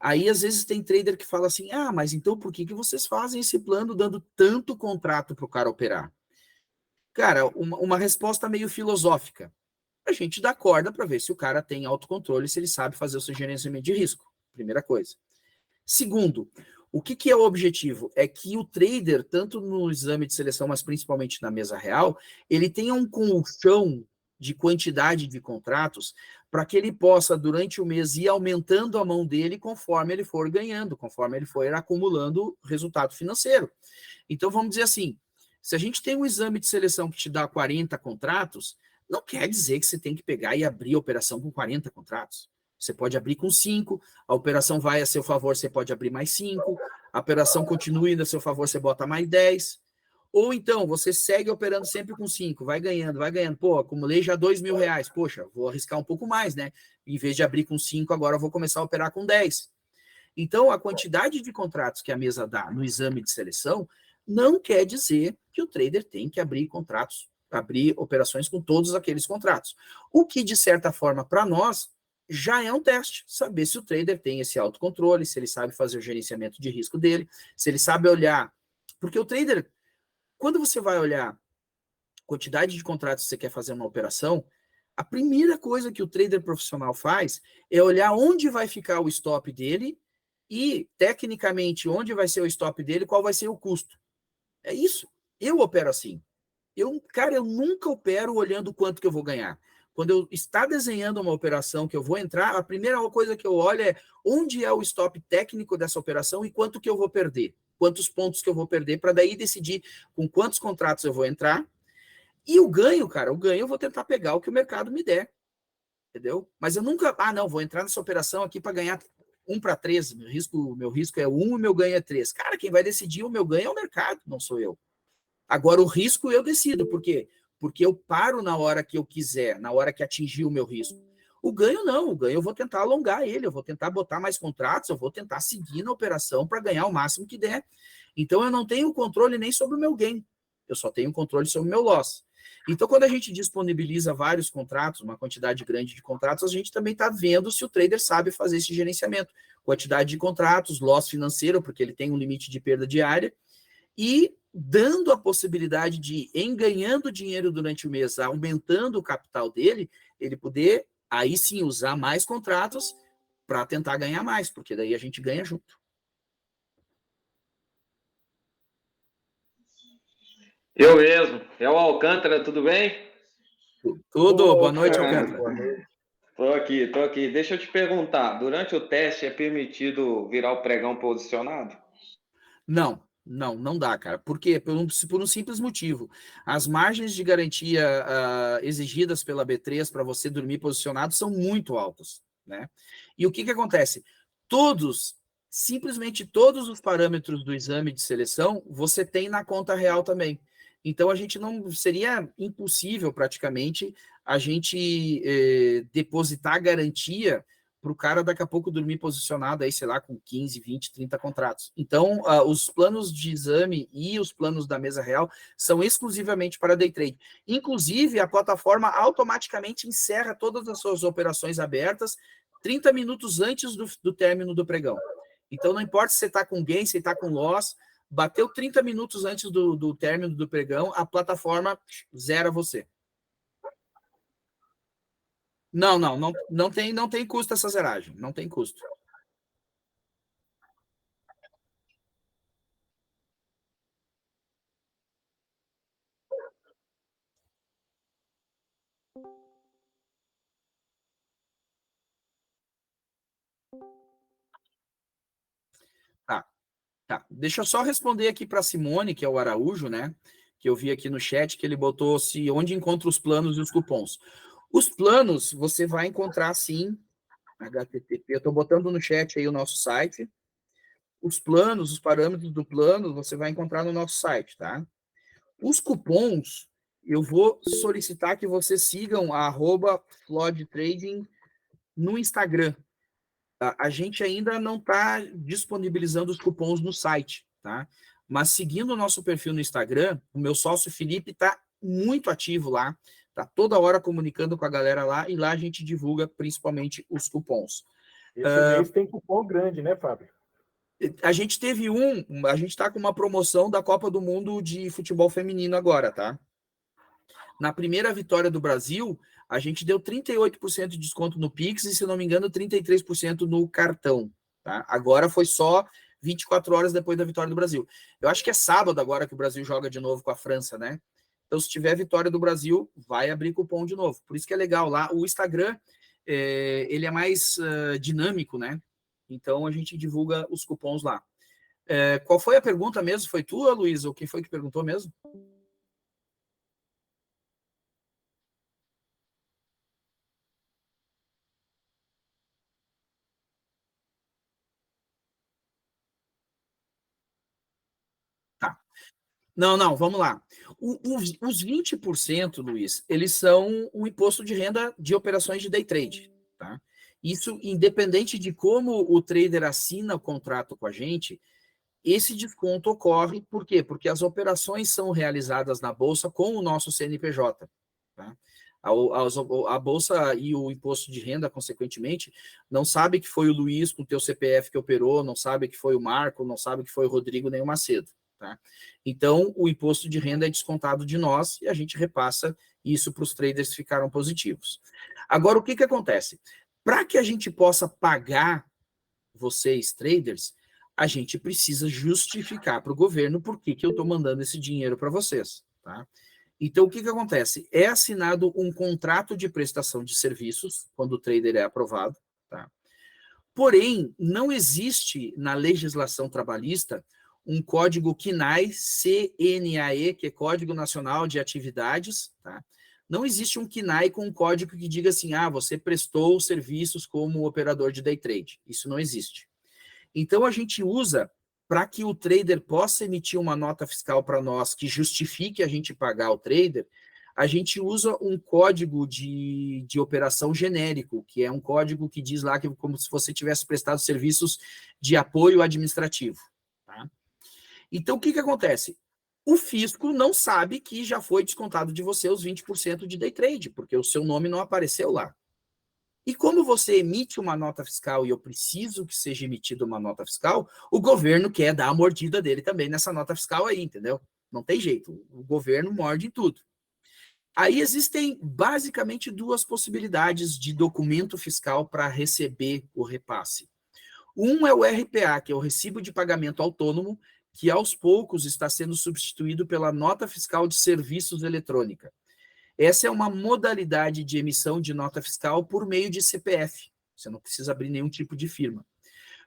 Aí, às vezes, tem trader que fala assim, mas então por que vocês fazem esse plano dando tanto contrato para o cara operar? Cara, uma resposta meio filosófica. A gente dá corda para ver se o cara tem autocontrole, se ele sabe fazer o seu gerenciamento de risco. Primeira coisa. Segundo, o que é o objetivo? É que o trader, tanto no exame de seleção, mas principalmente na mesa real, ele tenha um colchão de quantidade de contratos para que ele possa, durante o mês, ir aumentando a mão dele conforme ele for ganhando, conforme ele for acumulando resultado financeiro. Então, vamos dizer assim, se a gente tem um exame de seleção que te dá 40 contratos, não quer dizer que você tem que pegar e abrir a operação com 40 contratos. Você pode abrir com 5, a operação vai a seu favor, você pode abrir mais 5, a operação continua indo a seu favor, você bota mais 10. Ou então, você segue operando sempre com 5, vai ganhando. Pô, acumulei já R$2.000, poxa, vou arriscar um pouco mais, né? Em vez de abrir com 5, agora eu vou começar a operar com 10. Então, a quantidade de contratos que a mesa dá no exame de seleção não quer dizer que o trader tem que abrir contratos, abrir operações com todos aqueles contratos. O que, de certa forma, para nós, já é um teste, saber se o trader tem esse autocontrole, se ele sabe fazer o gerenciamento de risco dele, se ele sabe olhar. Porque o trader, quando você vai olhar a quantidade de contratos que você quer fazer uma operação, a primeira coisa que o trader profissional faz é olhar onde vai ficar o stop dele e, tecnicamente, onde vai ser o stop dele, qual vai ser o custo. É isso. Eu opero assim. Eu nunca opero olhando quanto que eu vou ganhar. Quando eu estou desenhando uma operação que eu vou entrar, a primeira coisa que eu olho é onde é o stop técnico dessa operação e quanto que eu vou perder. Quantos pontos que eu vou perder, para daí decidir com quantos contratos eu vou entrar. E o ganho, eu vou tentar pegar o que o mercado me der. Entendeu? Mas eu nunca, não, vou entrar nessa operação aqui para ganhar 1-3. Meu risco é 1 e meu ganho é 3. Cara, quem vai decidir o meu ganho é o mercado, não sou eu. Agora, o risco eu decido. Por quê? Porque eu paro na hora que eu quiser, na hora que atingir o meu risco. O ganho não, o ganho eu vou tentar alongar ele, eu vou tentar botar mais contratos, eu vou tentar seguir na operação para ganhar o máximo que der. Então, eu não tenho controle nem sobre o meu gain, eu só tenho controle sobre o meu loss. Então, quando a gente disponibiliza vários contratos, uma quantidade grande de contratos, a gente também está vendo se o trader sabe fazer esse gerenciamento. Quantidade de contratos, loss financeiro, porque ele tem um limite de perda diária, e dando a possibilidade de, em ganhando dinheiro durante o mês, aumentando o capital dele, ele poder, aí sim, usar mais contratos para tentar ganhar mais, porque daí a gente ganha junto. Eu mesmo. É o Alcântara, tudo bem? Tudo. Boa noite, Alcântara. Boa noite. Tô aqui. Deixa eu te perguntar, durante o teste é permitido virar o pregão posicionado? Não dá, cara. Por quê? Por um simples motivo. As margens de garantia exigidas pela B3 para você dormir posicionado são muito altas, né? E o que acontece? Simplesmente todos os parâmetros do exame de seleção você tem na conta real também. Então, seria impossível, praticamente, a gente depositar garantia para o cara daqui a pouco dormir posicionado aí, sei lá, com 15, 20, 30 contratos. Então, os planos de exame e os planos da mesa real são exclusivamente para day trade. Inclusive, a plataforma automaticamente encerra todas as suas operações abertas 30 minutos antes do término do pregão. Então, não importa se você está com gain, se está com loss, bateu 30 minutos antes do término do pregão, a plataforma zera você. Não tem custo essa zeragem, não tem custo. Tá. Deixa eu só responder aqui para Simone, que é o Araújo, né? Que eu vi aqui no chat que ele botou onde encontra os planos e os cupons. Os planos você vai encontrar sim, HTTP. Eu estou botando no chat aí o nosso site. Os planos, os parâmetros do plano, você vai encontrar no nosso site, tá? Os cupons, eu vou solicitar que vocês sigam a @FlodTrading no Instagram. A gente ainda não está disponibilizando os cupons no site, tá? Mas seguindo o nosso perfil no Instagram, o meu sócio Felipe está muito ativo lá, está toda hora comunicando com a galera lá, e lá a gente divulga principalmente os cupons. Esse mês tem cupom grande, né, Fábio? A gente a gente está com uma promoção da Copa do Mundo de futebol feminino agora, tá? Na primeira vitória do Brasil, a gente deu 38% de desconto no Pix e, se não me engano, 33% no cartão, tá? Agora foi só 24 horas depois da vitória do Brasil. Eu acho que é sábado agora que o Brasil joga de novo com a França, né? Então, se tiver vitória do Brasil, vai abrir cupom de novo. Por isso que é legal lá. O Instagram, ele é mais dinâmico, né? Então, a gente divulga os cupons lá. Qual foi a pergunta mesmo? Foi tua, Luiz? Ou quem foi que perguntou mesmo? Tá. Não, vamos lá. Os 20%, Luiz, eles são o imposto de renda de operações de day trade, tá? Isso, independente de como o trader assina o contrato com a gente, esse desconto ocorre, por quê? Porque as operações são realizadas na Bolsa com o nosso CNPJ, tá? A Bolsa e o imposto de renda, consequentemente, não sabe que foi o Luiz com o teu CPF que operou, não sabe que foi o Marco, não sabe que foi o Rodrigo nem o Macedo, tá? Então, o imposto de renda é descontado de nós e a gente repassa isso para os traders que ficaram positivos. Agora, o que acontece? Para que a gente possa pagar vocês, traders, a gente precisa justificar para o governo por que eu estou mandando esse dinheiro para vocês, tá? Então, o que acontece? É assinado um contrato de prestação de serviços, quando o trader é aprovado, tá? Porém, não existe na legislação trabalhista um código CNAE, CNAE, que é Código Nacional de Atividades, tá? Não existe um CNAE com um código que diga assim, você prestou serviços como operador de day trade. Isso não existe. Então, a gente usa, para que o trader possa emitir uma nota fiscal para nós que justifique a gente pagar o trader, a gente usa um código de operação genérico, que é um código que diz lá que como se você tivesse prestado serviços de apoio administrativo, tá? Então, o que acontece? O fisco não sabe que já foi descontado de você os 20% de day trade, porque o seu nome não apareceu lá. E como você emite uma nota fiscal e eu preciso que seja emitida uma nota fiscal, o governo quer dar a mordida dele também nessa nota fiscal aí, entendeu? Não tem jeito, o governo morde em tudo. Aí existem basicamente duas possibilidades de documento fiscal para receber o repasse. Um é o RPA, que é o Recibo de Pagamento Autônomo, que aos poucos está sendo substituído pela Nota Fiscal de Serviços Eletrônica. Essa é uma modalidade de emissão de nota fiscal por meio de CPF. Você não precisa abrir nenhum tipo de firma.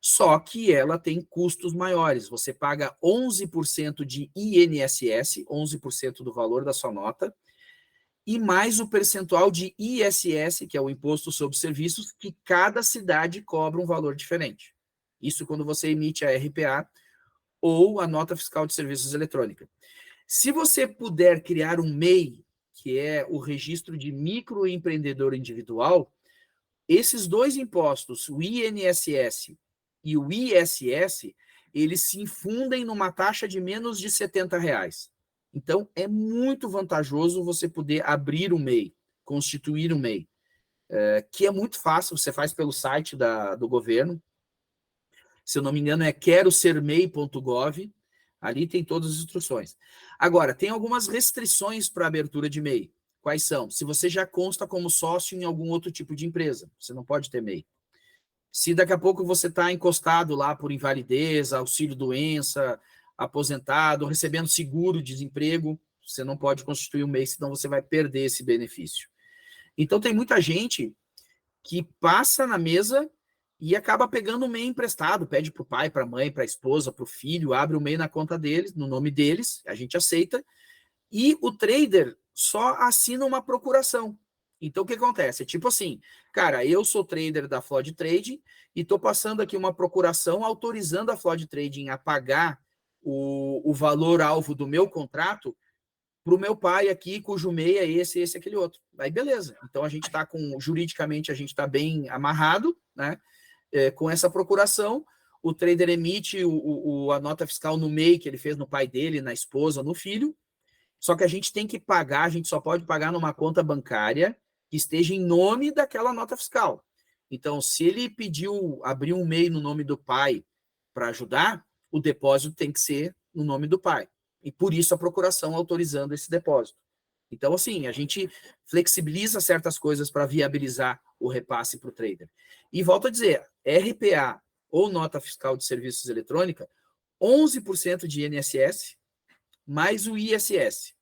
Só que ela tem custos maiores. Você paga 11% de INSS, 11% do valor da sua nota, e mais o percentual de ISS, que é o Imposto sobre Serviços, que cada cidade cobra um valor diferente. Isso quando você emite a RPA ou a Nota Fiscal de Serviços Eletrônica. Se você puder criar um MEI, que é o Registro de Microempreendedor Individual, esses dois impostos, o INSS e o ISS, eles se infundem numa taxa de menos de R$70. Então, é muito vantajoso você poder abrir um MEI, constituir um MEI, que é muito fácil, você faz pelo site do governo. Se eu não me engano, é querosermei.gov. Ali tem todas as instruções. Agora, tem algumas restrições para a abertura de MEI. Quais são? Se você já consta como sócio em algum outro tipo de empresa, você não pode ter MEI. Se daqui a pouco você está encostado lá por invalidez, auxílio-doença, aposentado, recebendo seguro-desemprego, você não pode constituir um MEI, senão você vai perder esse benefício. Então, tem muita gente que passa na mesa e acaba pegando o MEI emprestado, pede para o pai, para a mãe, para a esposa, para o filho, abre o MEI na conta deles, no nome deles, a gente aceita, e o trader só assina uma procuração. Então, o que acontece? É tipo assim, cara, eu sou trader da Flood Trading e estou passando aqui uma procuração autorizando a Flood Trading a pagar o valor-alvo do meu contrato para o meu pai aqui, cujo MEI é esse, aquele outro. Aí, beleza. Então, a gente está juridicamente, a gente está bem amarrado, né? Com essa procuração, o trader emite a nota fiscal no MEI que ele fez no pai dele, na esposa, no filho, só que a gente tem que pagar, a gente só pode pagar numa conta bancária que esteja em nome daquela nota fiscal. Então, se ele pediu abrir um MEI no nome do pai para ajudar, o depósito tem que ser no nome do pai. E por isso a procuração autorizando esse depósito. Então, assim, a gente flexibiliza certas coisas para viabilizar o repasse para o trader. E volto a dizer, RPA ou nota fiscal de serviços eletrônica, 11% de INSS mais o ISS.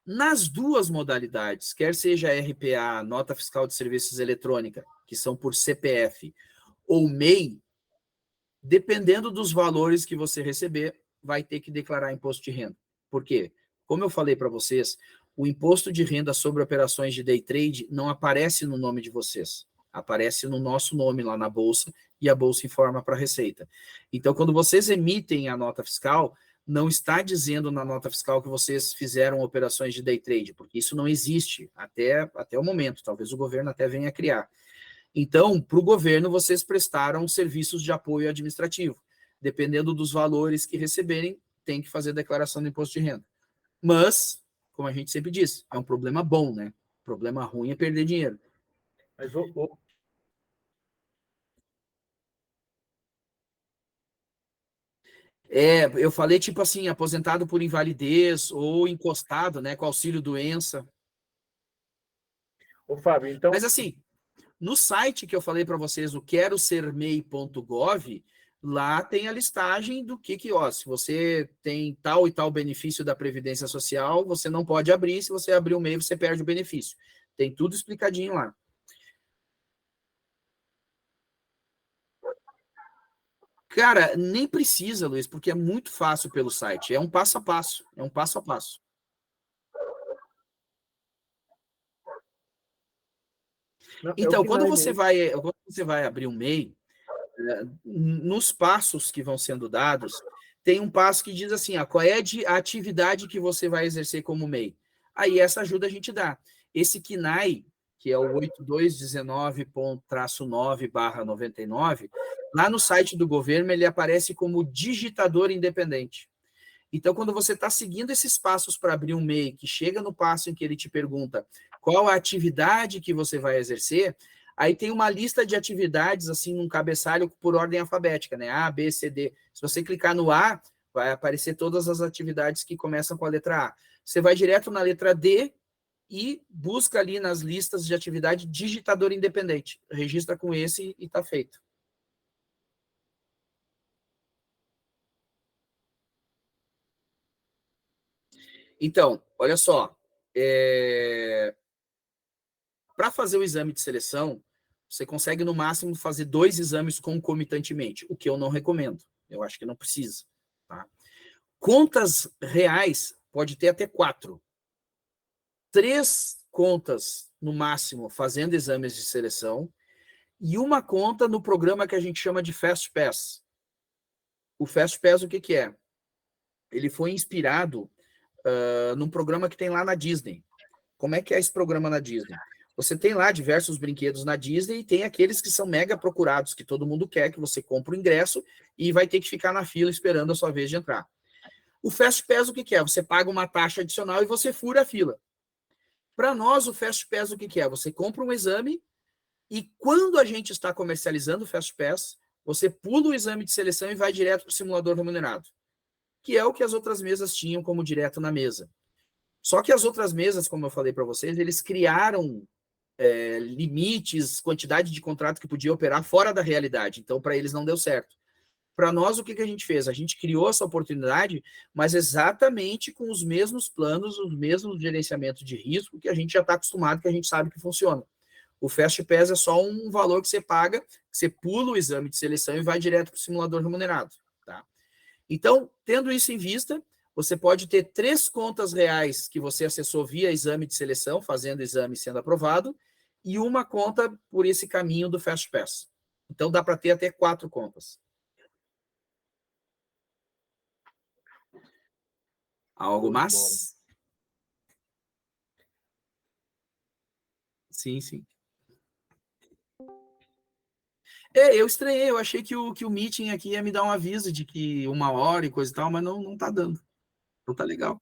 Nas duas modalidades, quer seja RPA, nota fiscal de serviços eletrônica, que são por CPF, ou MEI, dependendo dos valores que você receber, vai ter que declarar imposto de renda. Por quê? Como eu falei para vocês, o imposto de renda sobre operações de day trade não aparece no nome de vocês, aparece no nosso nome lá na Bolsa, e a Bolsa informa para a Receita. Então, quando vocês emitem a nota fiscal, não está dizendo na nota fiscal que vocês fizeram operações de day trade, porque isso não existe até o momento, talvez o governo até venha a criar. Então, para o governo, vocês prestaram serviços de apoio administrativo. Dependendo dos valores que receberem, tem que fazer declaração do imposto de renda. Mas, como a gente sempre diz, é um problema bom, né? O problema ruim é perder dinheiro. Mas, eu falei tipo assim, aposentado por invalidez ou encostado, né, com auxílio doença. Fábio, então... Mas assim, no site que eu falei para vocês, o querosermei.gov, lá tem a listagem do que, ó, se você tem tal e tal benefício da Previdência Social, você não pode abrir, se você abrir o MEI, você perde o benefício. Tem tudo explicadinho lá. Cara, nem precisa, Luiz, porque é muito fácil pelo site. É um passo a passo. É um passo a passo. Então, quando você vai abrir um MEI, nos passos que vão sendo dados, tem um passo que diz assim, qual é a atividade que você vai exercer como MEI. Aí essa ajuda a gente dá. Esse KNAI, que é o 8219.9/99, lá no site do governo, ele aparece como digitador independente. Então, quando você está seguindo esses passos para abrir um MEI, que chega no passo em que ele te pergunta qual a atividade que você vai exercer, aí tem uma lista de atividades, assim, num cabeçalho por ordem alfabética, né? A, B, C, D. Se você clicar no A, vai aparecer todas as atividades que começam com a letra A. Você vai direto na letra D e busca ali nas listas de atividade digitador independente. Registra com esse e está feito. Então, olha só, para fazer o exame de seleção, você consegue no máximo fazer 2 exames concomitantemente, o que eu não recomendo. Eu acho que não precisa. Tá? Contas reais pode ter até 4. 3 contas, no máximo, fazendo exames de seleção, e uma conta no programa que a gente chama de Fast Pass. O Fast Pass, o que é? Ele foi inspirado num programa que tem lá na Disney. Como é que é esse programa na Disney? Você tem lá diversos brinquedos na Disney e tem aqueles que são mega procurados, que todo mundo quer, que você compra o ingresso e vai ter que ficar na fila esperando a sua vez de entrar. O Fast Pass, o que é? Você paga uma taxa adicional e você fura a fila. Para nós, o Fast Pass, o que é? Você compra um exame e quando a gente está comercializando o Fast Pass, você pula o exame de seleção e vai direto para o simulador remunerado, que é o que as outras mesas tinham como direto na mesa. Só que as outras mesas, como eu falei para vocês, eles criaram limites, quantidade de contrato que podia operar fora da realidade. Então, para eles não deu certo. Para nós, o que a gente fez? A gente criou essa oportunidade, mas exatamente com os mesmos planos, os mesmos gerenciamentos de risco que a gente já está acostumado, que a gente sabe que funciona. O Fast Pass é só um valor que você paga, que você pula o exame de seleção e vai direto para o simulador remunerado. Tá? Então, tendo isso em vista, você pode ter 3 contas reais que você acessou via exame de seleção, fazendo exame e sendo aprovado, e uma conta por esse caminho do Fast Pass. Então, dá para ter até 4 contas. Algo mais? Sim, sim. Eu estranhei, eu achei que o meeting aqui ia me dar um aviso de que 1 hora e coisa e tal, mas não tá dando. Então tá legal.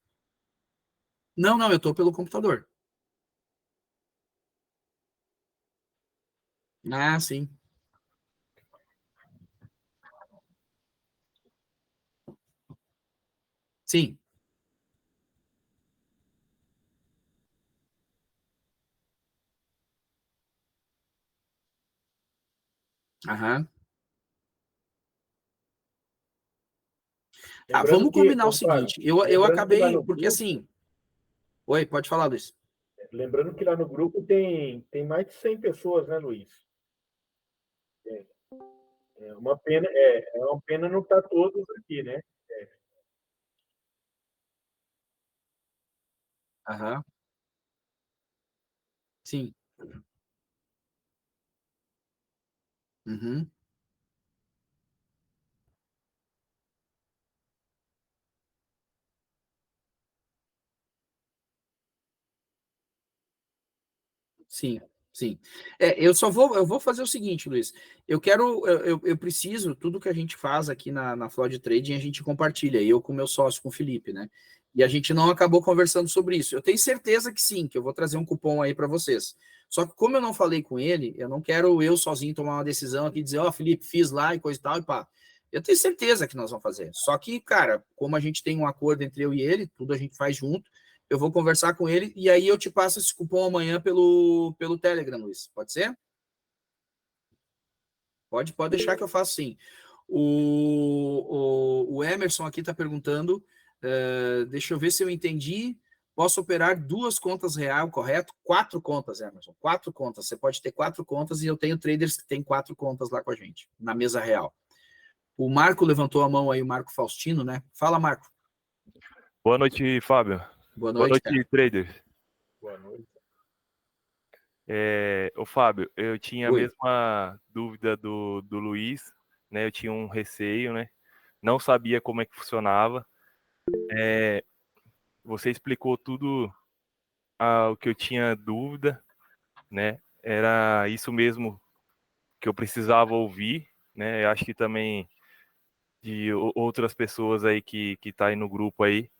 Não, eu tô pelo computador. Ah, sim. Sim. Aham. Ah, Lembrando vamos que, combinar o ô, Fábio, seguinte. Eu lembrando que lá acabei, no porque grupo, assim. Oi, pode falar, Luiz. lembrando que lá no grupo tem mais de 100 pessoas, né, Luiz? É, é uma pena não estar todos aqui, né? Aham. Sim. Uhum. Sim, sim. Eu vou fazer o seguinte, Luiz. Eu preciso, tudo que a gente faz aqui na Flood Trading, a gente compartilha, eu com meu sócio, com o Felipe, né? E a gente não acabou conversando sobre isso. Eu tenho certeza que sim, que eu vou trazer um cupom aí para vocês. Só que como eu não falei com ele, eu não quero eu sozinho tomar uma decisão aqui e dizer, ó, Felipe, fiz lá e coisa e tal, e pá. Eu tenho certeza que nós vamos fazer. Só que, cara, como a gente tem um acordo entre eu e ele, tudo a gente faz junto, eu vou conversar com ele e aí eu te passo esse cupom amanhã pelo Telegram, Luiz. Pode ser? Pode deixar que eu faço sim. O Emerson aqui está perguntando, deixa eu ver se eu entendi. Posso operar 2 contas real, correto? 4 contas, Emerson. 4 contas. Você pode ter 4 contas e eu tenho traders que têm 4 contas lá com a gente, na mesa real. O Marco levantou a mão aí, o Marco Faustino, né? Fala, Marco. Boa noite, Fábio. Boa Boa noite, noite, cara. traders. Boa noite. Ô, Fábio, eu tinha a Oi. mesma dúvida do Luiz, né? Eu tinha um receio, né? Não sabia como é que funcionava. Você explicou tudo o que eu tinha dúvida, né? Era isso mesmo que eu precisava ouvir, né? Eu acho que também de outras pessoas aí que tá aí no grupo aí.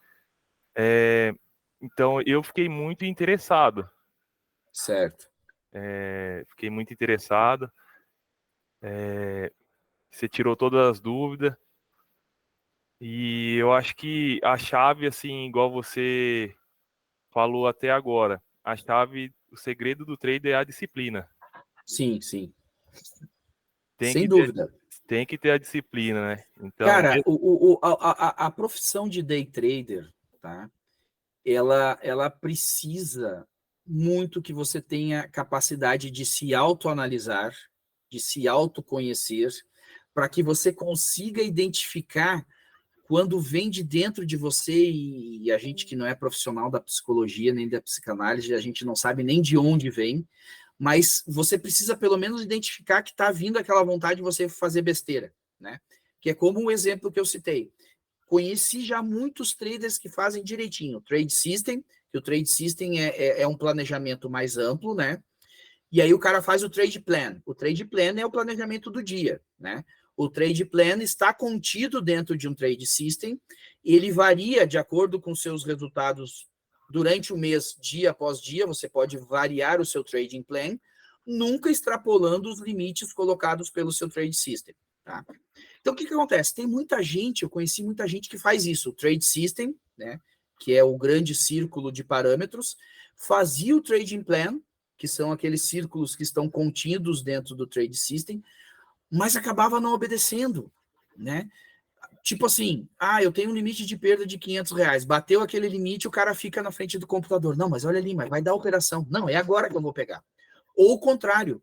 Então, eu fiquei muito interessado. Certo. Fiquei muito interessado. Você tirou todas as dúvidas. E eu acho que a chave, assim, igual você falou até agora, a chave, o segredo do trader é a disciplina. Sim, sim. Tem Sem que ter, dúvida. tem que ter a disciplina, né? Então, Cara, a profissão de day trader, tá? Ela precisa muito que você tenha capacidade de se autoanalisar, de se autoconhecer, para que você consiga identificar quando vem de dentro de você, e a gente que não é profissional da psicologia nem da psicanálise, a gente não sabe nem de onde vem, mas você precisa pelo menos identificar que está vindo aquela vontade de você fazer besteira, né? Que é como o exemplo que eu citei. Conheci já muitos traders que fazem direitinho. Trade System, que o Trade System é um planejamento mais amplo, né? E aí o cara faz o Trade Plan. O Trade Plan é o planejamento do dia, né? O Trade Plan está contido dentro de um Trade System, ele varia de acordo com seus resultados durante o mês, dia após dia, você pode variar o seu Trading Plan, nunca extrapolando os limites colocados pelo seu Trade System, tá? Então, o que acontece? Tem muita gente, eu conheci muita gente que faz isso, o Trade System, né, que é o grande círculo de parâmetros, fazia o Trading Plan, que são aqueles círculos que estão contidos dentro do Trade System, mas acabava não obedecendo, né? Tipo assim, eu tenho um limite de perda de R$500, bateu aquele limite, o cara fica na frente do computador. Não, mas olha ali, mas vai dar operação. Não, é agora que eu vou pegar. Ou o contrário,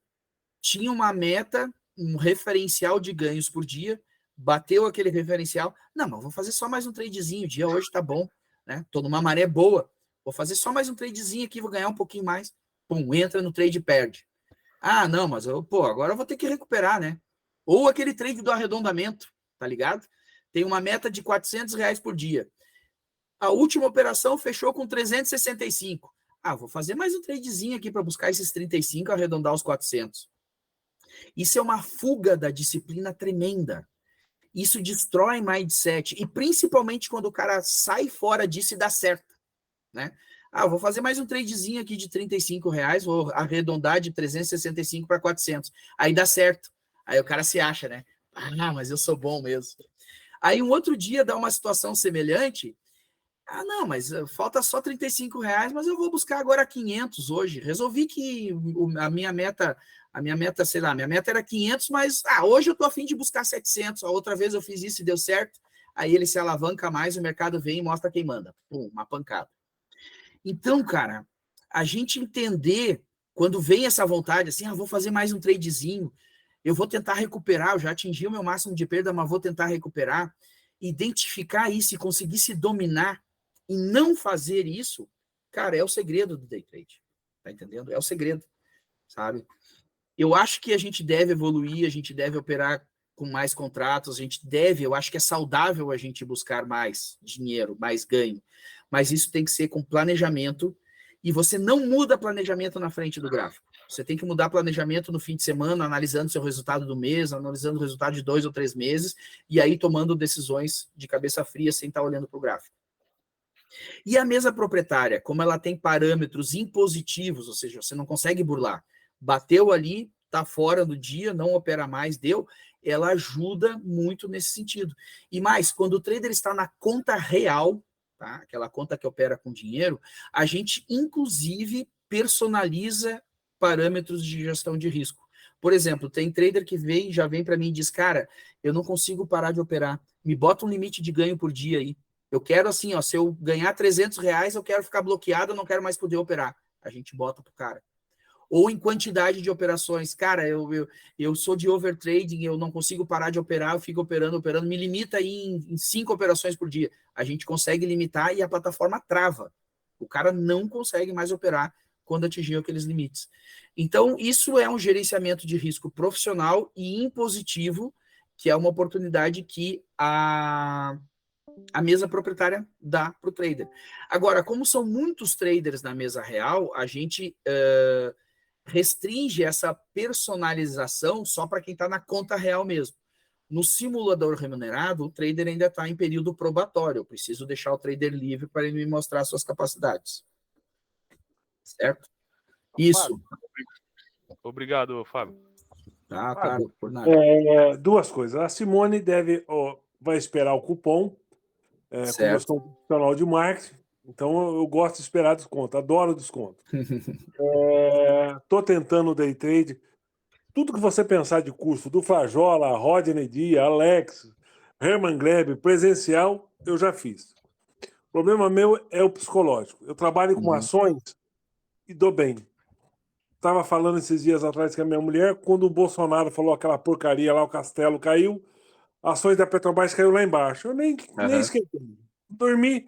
tinha uma meta, um referencial de ganhos por dia, bateu aquele referencial, não, mas vou fazer só mais um tradezinho, o dia hoje tá bom, né? Tô numa maré boa, vou fazer só mais um tradezinho aqui, vou ganhar um pouquinho mais, pum, entra no trade e perde. Não, mas agora eu vou ter que recuperar, né? Ou aquele trade do arredondamento, tá ligado? Tem uma meta de R$400 por dia. A última operação fechou com 365. Vou fazer mais um tradezinho aqui para buscar esses 35 e arredondar os 400. Isso é uma fuga da disciplina tremenda. Isso destrói mindset, e principalmente quando o cara sai fora disso e dá certo, né? Vou fazer mais um tradezinho aqui de R$35, vou arredondar de 365 para 400. Aí dá certo. Aí o cara se acha, né? Mas eu sou bom mesmo. Aí um outro dia dá uma situação semelhante. Não, mas falta só R$35, mas eu vou buscar agora 500 hoje. Resolvi que a minha meta, sei lá, minha meta era 500, mas hoje eu tô a fim de buscar 700. A outra vez eu fiz isso e deu certo. Aí ele se alavanca mais, o mercado vem e mostra quem manda. Pum, uma pancada. Então, cara, a gente entender quando vem essa vontade, assim, vou fazer mais um tradezinho, eu vou tentar recuperar, eu já atingi o meu máximo de perda, mas vou tentar recuperar, identificar isso e conseguir se dominar e não fazer isso, cara, é o segredo do day trade, tá entendendo? É o segredo, sabe? Eu acho que a gente deve evoluir, a gente deve operar com mais contratos, eu acho que é saudável a gente buscar mais dinheiro, mais ganho, mas isso tem que ser com planejamento, e você não muda planejamento na frente do gráfico. Você tem que mudar planejamento no fim de semana, analisando seu resultado do mês, analisando o resultado de 2 ou 3 meses, e aí tomando decisões de cabeça fria sem estar olhando para o gráfico. E a mesa proprietária, como ela tem parâmetros impositivos, ou seja, você não consegue burlar, bateu ali, está fora do dia, não opera mais, deu, ela ajuda muito nesse sentido. E mais, quando o trader está na conta real, tá? Aquela conta que opera com dinheiro, a gente inclusive personaliza parâmetros de gestão de risco. Por exemplo, tem trader que já vem para mim e diz, cara, eu não consigo parar de operar, me bota um limite de ganho por dia aí. Eu quero assim, se eu ganhar R$300, eu quero ficar bloqueado, eu não quero mais poder operar. A gente bota pro cara. Ou em quantidade de operações. Cara, eu sou de overtrading, eu não consigo parar de operar, eu fico operando, me limita aí em 5 operações por dia. A gente consegue limitar e a plataforma trava. O cara não consegue mais operar quando atingiu aqueles limites. Então, isso é um gerenciamento de risco profissional e impositivo, que é uma oportunidade que a mesa proprietária dá para o trader. Agora, como são muitos traders na mesa real, a gente restringe essa personalização só para quem está na conta real mesmo. No simulador remunerado, o trader ainda está em período probatório. Eu preciso deixar o trader livre para ele me mostrar suas capacidades. Certo? Isso. Obrigado, Fábio. Tá, claro, por nada. Duas coisas. A Simone vai esperar o cupom. Como eu sou um profissional de marketing, então eu gosto de esperar desconto, adoro desconto. Estou tentando o day trade. Tudo que você pensar de curso, do Frajola, Rodney Dia, Alex, Herman Gleb, presencial, eu já fiz. O problema meu é o psicológico. Eu trabalho com ações e dou bem. Estava falando esses dias atrás com a minha mulher, quando o Bolsonaro falou aquela porcaria lá, o castelo caiu, ações da Petrobras caiu lá embaixo. Eu nem esquentei. Dormi,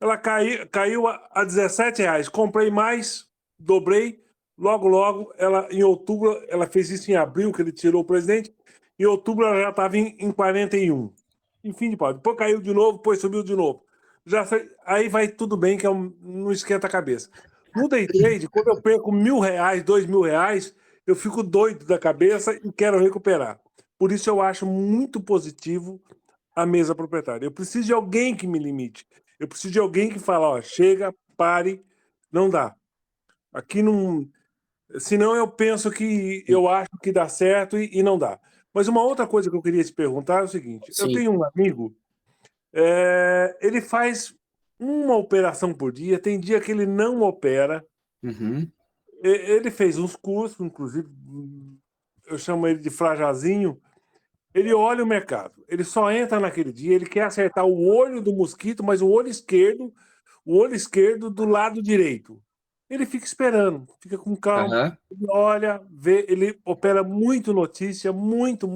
ela caiu a R$17. Comprei mais, dobrei. Logo, ela em outubro, ela fez isso em abril, que ele tirou o presidente. Em outubro ela já estava em 41. Enfim, depois caiu de novo, depois subiu de novo. Aí vai tudo bem, que não esquenta a cabeça. No day trade, quando eu perco R$1.000, R$2.000, eu fico doido da cabeça e quero recuperar. Por isso eu acho muito positivo a mesa proprietária. Eu preciso de alguém que me limite. Eu preciso de alguém que fala, chega, pare, não dá. Aqui não... Senão eu penso que eu acho que dá certo e não dá. Mas uma outra coisa que eu queria te perguntar é o seguinte. Sim. Eu tenho um amigo, ele faz uma operação por dia, tem dia que ele não opera. Ele fez uns cursos, inclusive, eu chamo ele de Frajazinho. Ele olha o mercado, ele só entra naquele dia, ele quer acertar o olho do mosquito, mas o olho esquerdo do lado direito. Ele fica esperando, fica com calma, ele olha, vê, ele opera muito notícia, muito.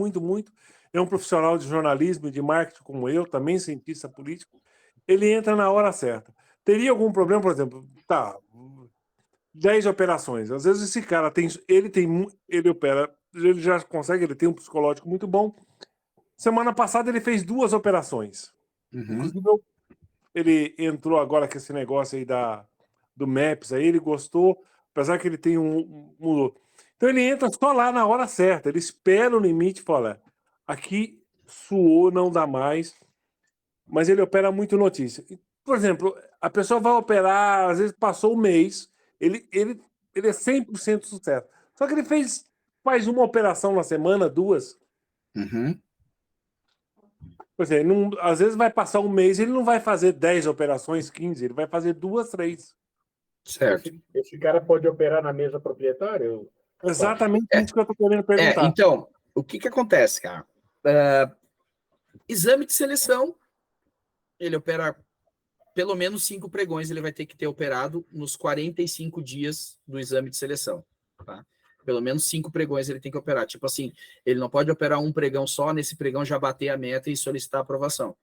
É um profissional de jornalismo e de marketing como eu, também cientista político. Ele entra na hora certa. Teria algum problema, por exemplo, 10 operações. Às vezes esse cara ele opera, ele já consegue, ele tem um psicológico muito bom. Semana passada ele fez 2 operações. Inclusive, ele entrou agora com esse negócio aí da do Maps, aí ele gostou, apesar que ele tem mudou. Então ele entra só lá na hora certa, ele espera o limite e fala, aqui suou, não dá mais, mas ele opera muito notícia. Por exemplo, a pessoa vai operar, às vezes passou um mês, ele é 100% sucesso. Só que ele faz uma operação na semana, 2. Uhum. Pois é, às vezes vai passar um mês, ele não vai fazer 10 operações, 15, ele vai fazer 2, 3. Certo. Esse cara pode operar na mesa proprietária? Exatamente isso que eu estou querendo perguntar. Então, o que acontece, cara? Exame de seleção, ele opera pelo menos 5 pregões, ele vai ter que ter operado nos 45 dias do exame de seleção. Tá? Pelo menos 5 pregões ele tem que operar. Tipo assim, ele não pode operar um pregão só, nesse pregão já bater a meta e solicitar aprovação.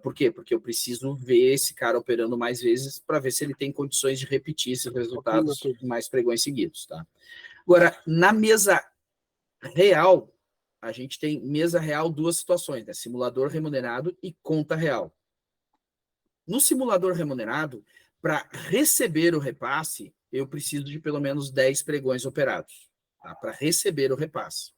Por quê? Porque eu preciso ver esse cara operando mais vezes para ver se ele tem condições de repetir esses resultados mais pregões seguidos. Tá? Agora, na mesa real, a gente tem mesa real 2 situações, né? Simulador remunerado e conta real. No simulador remunerado, para receber o repasse, eu preciso de pelo menos 10 pregões operados, tá? Para receber o repasse.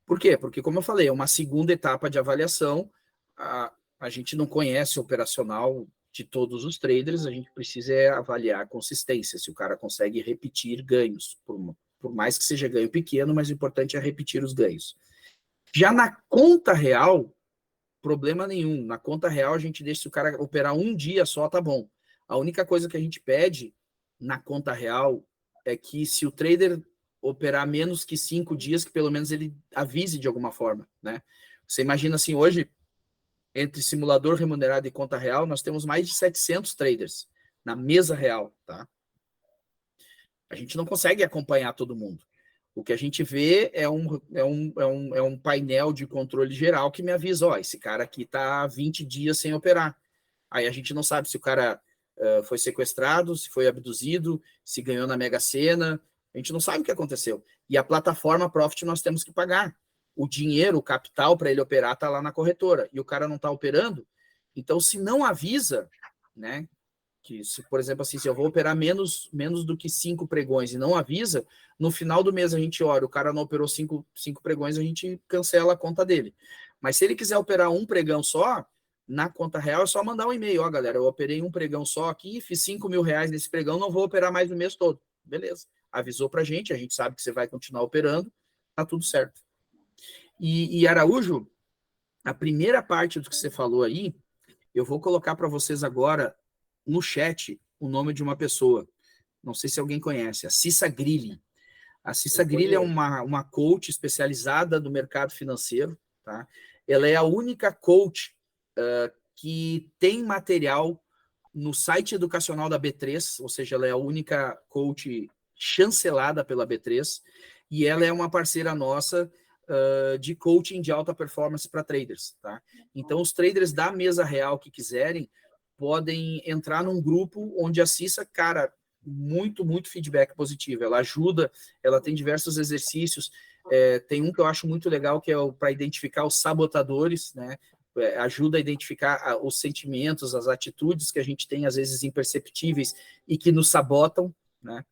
Por quê? Porque, como eu falei, é uma segunda etapa de avaliação. A gente não conhece o operacional de todos os traders, a gente precisa avaliar a consistência, se o cara consegue repetir ganhos, por mais que seja ganho pequeno, mas o importante é repetir os ganhos. Já na conta real, problema nenhum. Na conta real, a gente deixa, se o cara operar um dia só, tá bom. A única coisa que a gente pede na conta real é que se o trader operar menos que 5 dias, que pelo menos ele avise de alguma forma, né? Você imagina assim, hoje, entre simulador remunerado e conta real, nós temos mais de 700 traders na mesa real, tá? A gente não consegue acompanhar todo mundo. O que a gente vê é um painel de controle geral que me avisa, ó, esse cara aqui está há 20 dias sem operar. Aí a gente não sabe se o cara foi sequestrado, se foi abduzido, se ganhou na Mega Sena, a gente não sabe o que aconteceu. E a plataforma Profit nós temos que pagar. O dinheiro, o capital para ele operar está lá na corretora, e o cara não está operando, então se não avisa, né, que se, por exemplo, assim, se eu vou operar menos do que 5 pregões e não avisa, no final do mês a gente olha, o cara não operou 5 pregões, a gente cancela a conta dele. Mas se ele quiser operar um pregão só, na conta real é só mandar um e-mail, ó, galera, eu operei um pregão só aqui, fiz 5 mil reais nesse pregão, não vou operar mais no mês todo. Beleza. Avisou pra gente, a gente sabe que você vai continuar operando, tá tudo certo. E Araújo, a primeira parte do que você falou aí, eu vou colocar para vocês agora no chat o nome de uma pessoa. Não sei se alguém conhece, a Cissa Grilli. A Cissa Grilli é uma coach especializada do mercado financeiro. Tá? Ela é a única coach que tem material no site educacional da B3, ou seja, ela é a única coach chancelada pela B3, e ela é uma parceira nossa de coaching de alta performance para traders. Tá? Então, os traders da mesa real que quiserem, podem entrar num grupo onde a Cissa, cara, muito feedback positivo. Ela ajuda, ela tem diversos exercícios. Tem um que eu acho muito legal, que é para identificar os sabotadores, né? Ajuda a identificar os sentimentos, as atitudes que a gente tem, às vezes, imperceptíveis e que nos sabotam, né?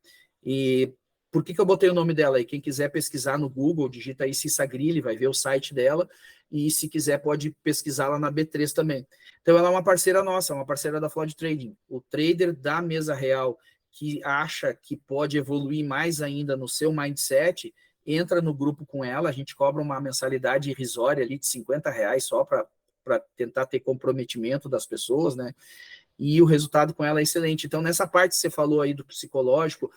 E por que eu botei o nome dela aí? Quem quiser pesquisar no Google, digita aí Cissa Grilli, vai ver o site dela, e se quiser pode pesquisar lá na B3 também. Então ela é uma parceira nossa, uma parceira da Flood Trading. O trader da mesa real que acha que pode evoluir mais ainda no seu mindset, entra no grupo com ela, a gente cobra uma mensalidade irrisória ali de R$50 só para tentar ter comprometimento das pessoas, né? E o resultado com ela é excelente. Então, nessa parte que você falou aí do psicológico,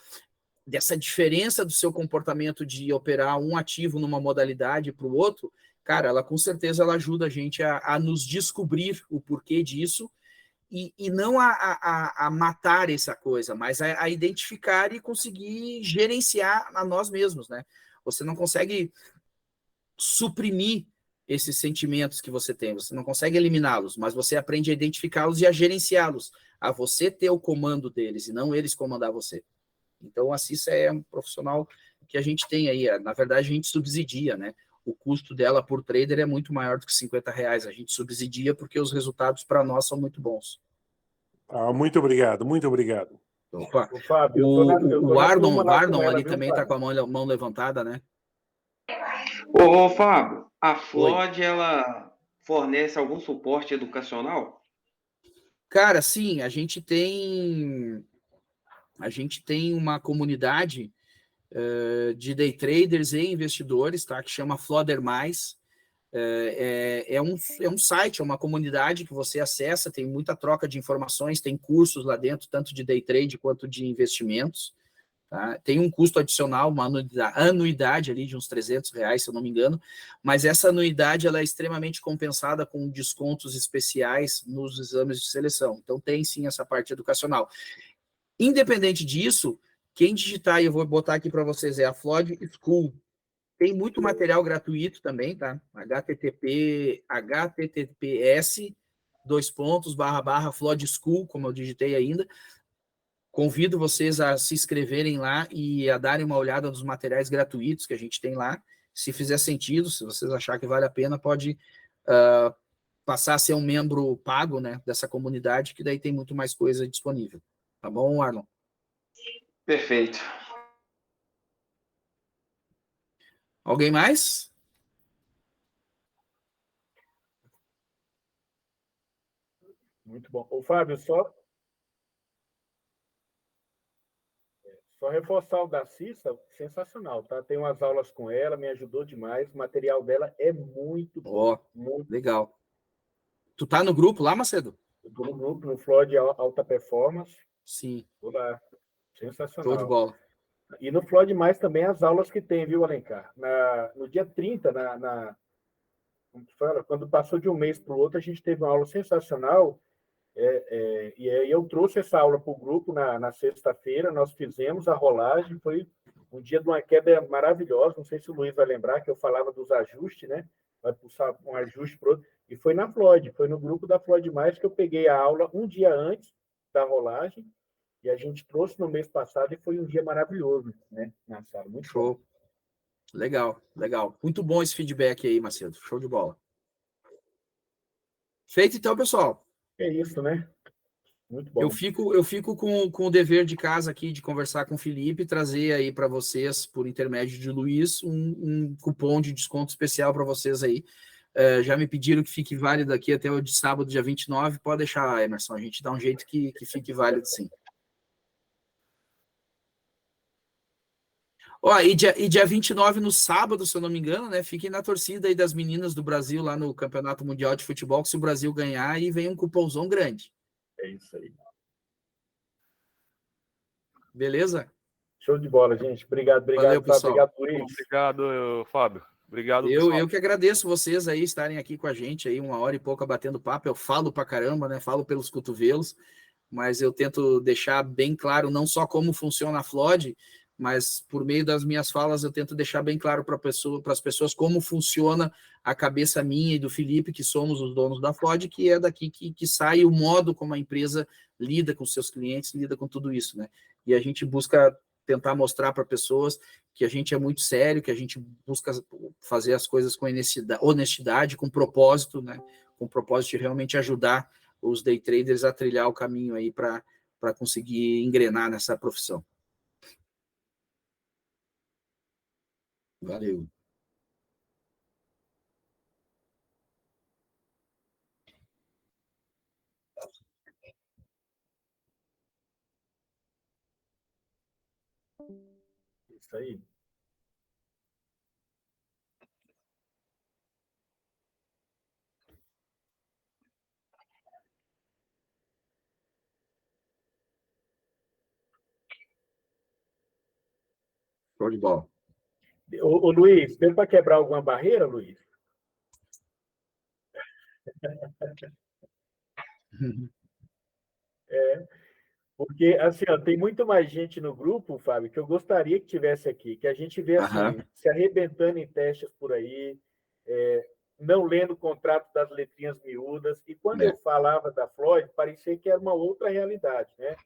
dessa diferença do seu comportamento de operar um ativo numa modalidade para o outro, cara, ela com certeza ela ajuda a gente a nos descobrir o porquê disso e não a matar essa coisa, mas a identificar e conseguir gerenciar a nós mesmos, né? Você não consegue suprimir esses sentimentos que você tem, você não consegue eliminá-los, mas você aprende a identificá-los e a gerenciá-los, a você ter o comando deles e não eles comandar você. Então, a Cissa é um profissional que a gente tem aí. Na verdade, a gente subsidia, né? O custo dela por trader é muito maior do que R$50. A gente subsidia porque os resultados para nós são muito bons. Muito obrigado, muito obrigado. Opa. Ô, Fábio, O Arnon ela, ali viu, também Fábio? está com a mão levantada, né? Ô, Fábio, a Oi. FLOD, ela fornece algum suporte educacional? Cara, sim, a gente tem uma comunidade de day traders e investidores, tá? Que chama Floder Mais. É um site, é uma comunidade que você acessa, tem muita troca de informações, tem cursos lá dentro, tanto de day trade quanto de investimentos. Tá? Tem um custo adicional, uma anuidade ali de uns R$300, se eu não me engano, mas essa anuidade ela é extremamente compensada com descontos especiais nos exames de seleção. Então tem sim essa parte educacional. Independente disso, quem digitar, e eu vou botar aqui para vocês, é a Flood School. Tem muito material gratuito também, tá? https://Flood School, como eu digitei ainda. Convido vocês a se inscreverem lá e a darem uma olhada nos materiais gratuitos que a gente tem lá. Se fizer sentido, se vocês acharem que vale a pena, pode passar a ser um membro pago, né, dessa comunidade, que daí tem muito mais coisa disponível. Tá bom, Arlon? Perfeito. Alguém mais? Muito bom. Ô, Fábio, só reforçar o da Cissa, sensacional, tá? Tem umas aulas com ela, me ajudou demais. O material dela é muito bom. Muito Legal. Tu tá no grupo lá, Macedo? Eu estou no grupo, no Flood Alta Performance. Sim. Estou lá. Sensacional. Show de bola. E no Flood Mais também as aulas que tem, viu, Alencar? No dia 30, quando passou de um mês para o outro, a gente teve uma aula sensacional. E aí eu trouxe essa aula para o grupo na sexta-feira, nós fizemos a rolagem, foi um dia de uma queda maravilhosa, não sei se o Luiz vai lembrar, que eu falava dos ajustes, né? Vai pulsar um ajuste para outro, e foi na Floyd, foi no grupo da Floyd Mais que eu peguei a aula um dia antes da rolagem, e a gente trouxe no mês passado, e foi um dia maravilhoso, né? Na sala, muito show. Bom. Legal, legal. Muito bom esse feedback aí, Macedo, show de bola. Feito então, pessoal. É isso, né? Muito bom. Eu fico com o dever de casa aqui de conversar com o Felipe e trazer aí para vocês, por intermédio de Luiz, um cupom de desconto especial para vocês aí. Já me pediram que fique válido aqui até o de sábado, dia 29. Pode deixar, Emerson, a gente dá um jeito que fique válido, sim. E dia 29, no sábado, se eu não me engano, né? Fiquem na torcida aí das meninas do Brasil lá no Campeonato Mundial de Futebol, que se o Brasil ganhar, aí vem um cupomzão grande. É isso aí. Beleza? Show de bola, gente. Obrigado, Valeu, pessoal. Obrigado, Luiz. Obrigado, Fábio. Obrigado, pessoal. Eu que agradeço vocês aí estarem aqui com a gente aí 1 hora e pouca batendo papo. Eu falo pra caramba, né? Falo pelos cotovelos, mas eu tento deixar bem claro não só como funciona a Flood, mas por meio das minhas falas eu tento deixar bem claro para as pessoas como funciona a cabeça minha e do Felipe, que somos os donos da Flood, que é daqui que sai o modo como a empresa lida com seus clientes, lida com tudo isso, né? E a gente busca tentar mostrar para pessoas que a gente é muito sério, que a gente busca fazer as coisas com honestidade, com propósito, né? Com propósito de realmente ajudar os day traders a trilhar o caminho aí para conseguir engrenar nessa profissão. Valeu. Isso aí. Show de bola. Ô, Luiz, deu para quebrar alguma barreira, Luiz? Porque, assim, ó, tem muito mais gente no grupo, Fábio, que eu gostaria que tivesse aqui, que a gente vê, assim, se arrebentando em testes por aí, não lendo o contrato das letrinhas miúdas, e quando eu falava da Floyd, parecia que era uma outra realidade, né?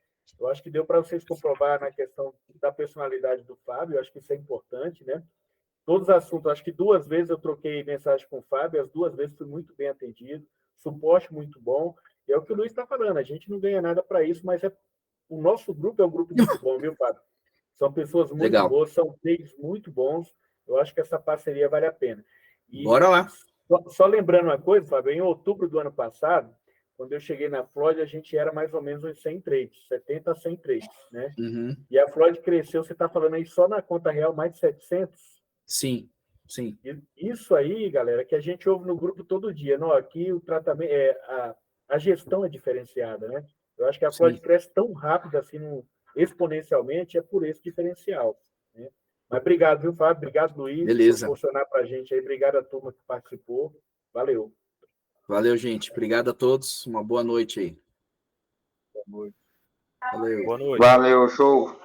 Eu acho que deu para vocês comprovar na questão da personalidade do Fábio, eu acho que isso é importante, né? Todos os assuntos, acho que 2 vezes eu troquei mensagem com o Fábio, as 2 vezes fui muito bem atendido, suporte muito bom, E é o que o Luiz está falando, a gente não ganha nada para isso, mas o nosso grupo é um grupo muito bom, viu, Fábio? São pessoas muito Legal. boas, são players muito bons. Eu acho que essa parceria vale a pena. E Bora lá. só lembrando uma coisa, Fábio, em outubro do ano passado, quando eu cheguei na Floyd, a gente era mais ou menos uns 100 trades, 70 a 100 trades, né? Uhum. E a Floyd cresceu, você está falando aí só na conta real, mais de 700? Sim, sim. Isso aí, galera, que a gente ouve no grupo todo dia. Não, aqui o tratamento, a gestão é diferenciada, né? Eu acho que a Floyd cresce tão rápido assim, exponencialmente, é por esse diferencial, né? Mas obrigado, viu, Fábio? Obrigado, Luiz, Beleza. por proporcionar para a gente aí. Obrigado a turma que participou. Valeu. Valeu, gente. Obrigado a todos. Uma boa noite aí. Boa noite. Valeu. Boa noite. Valeu, show.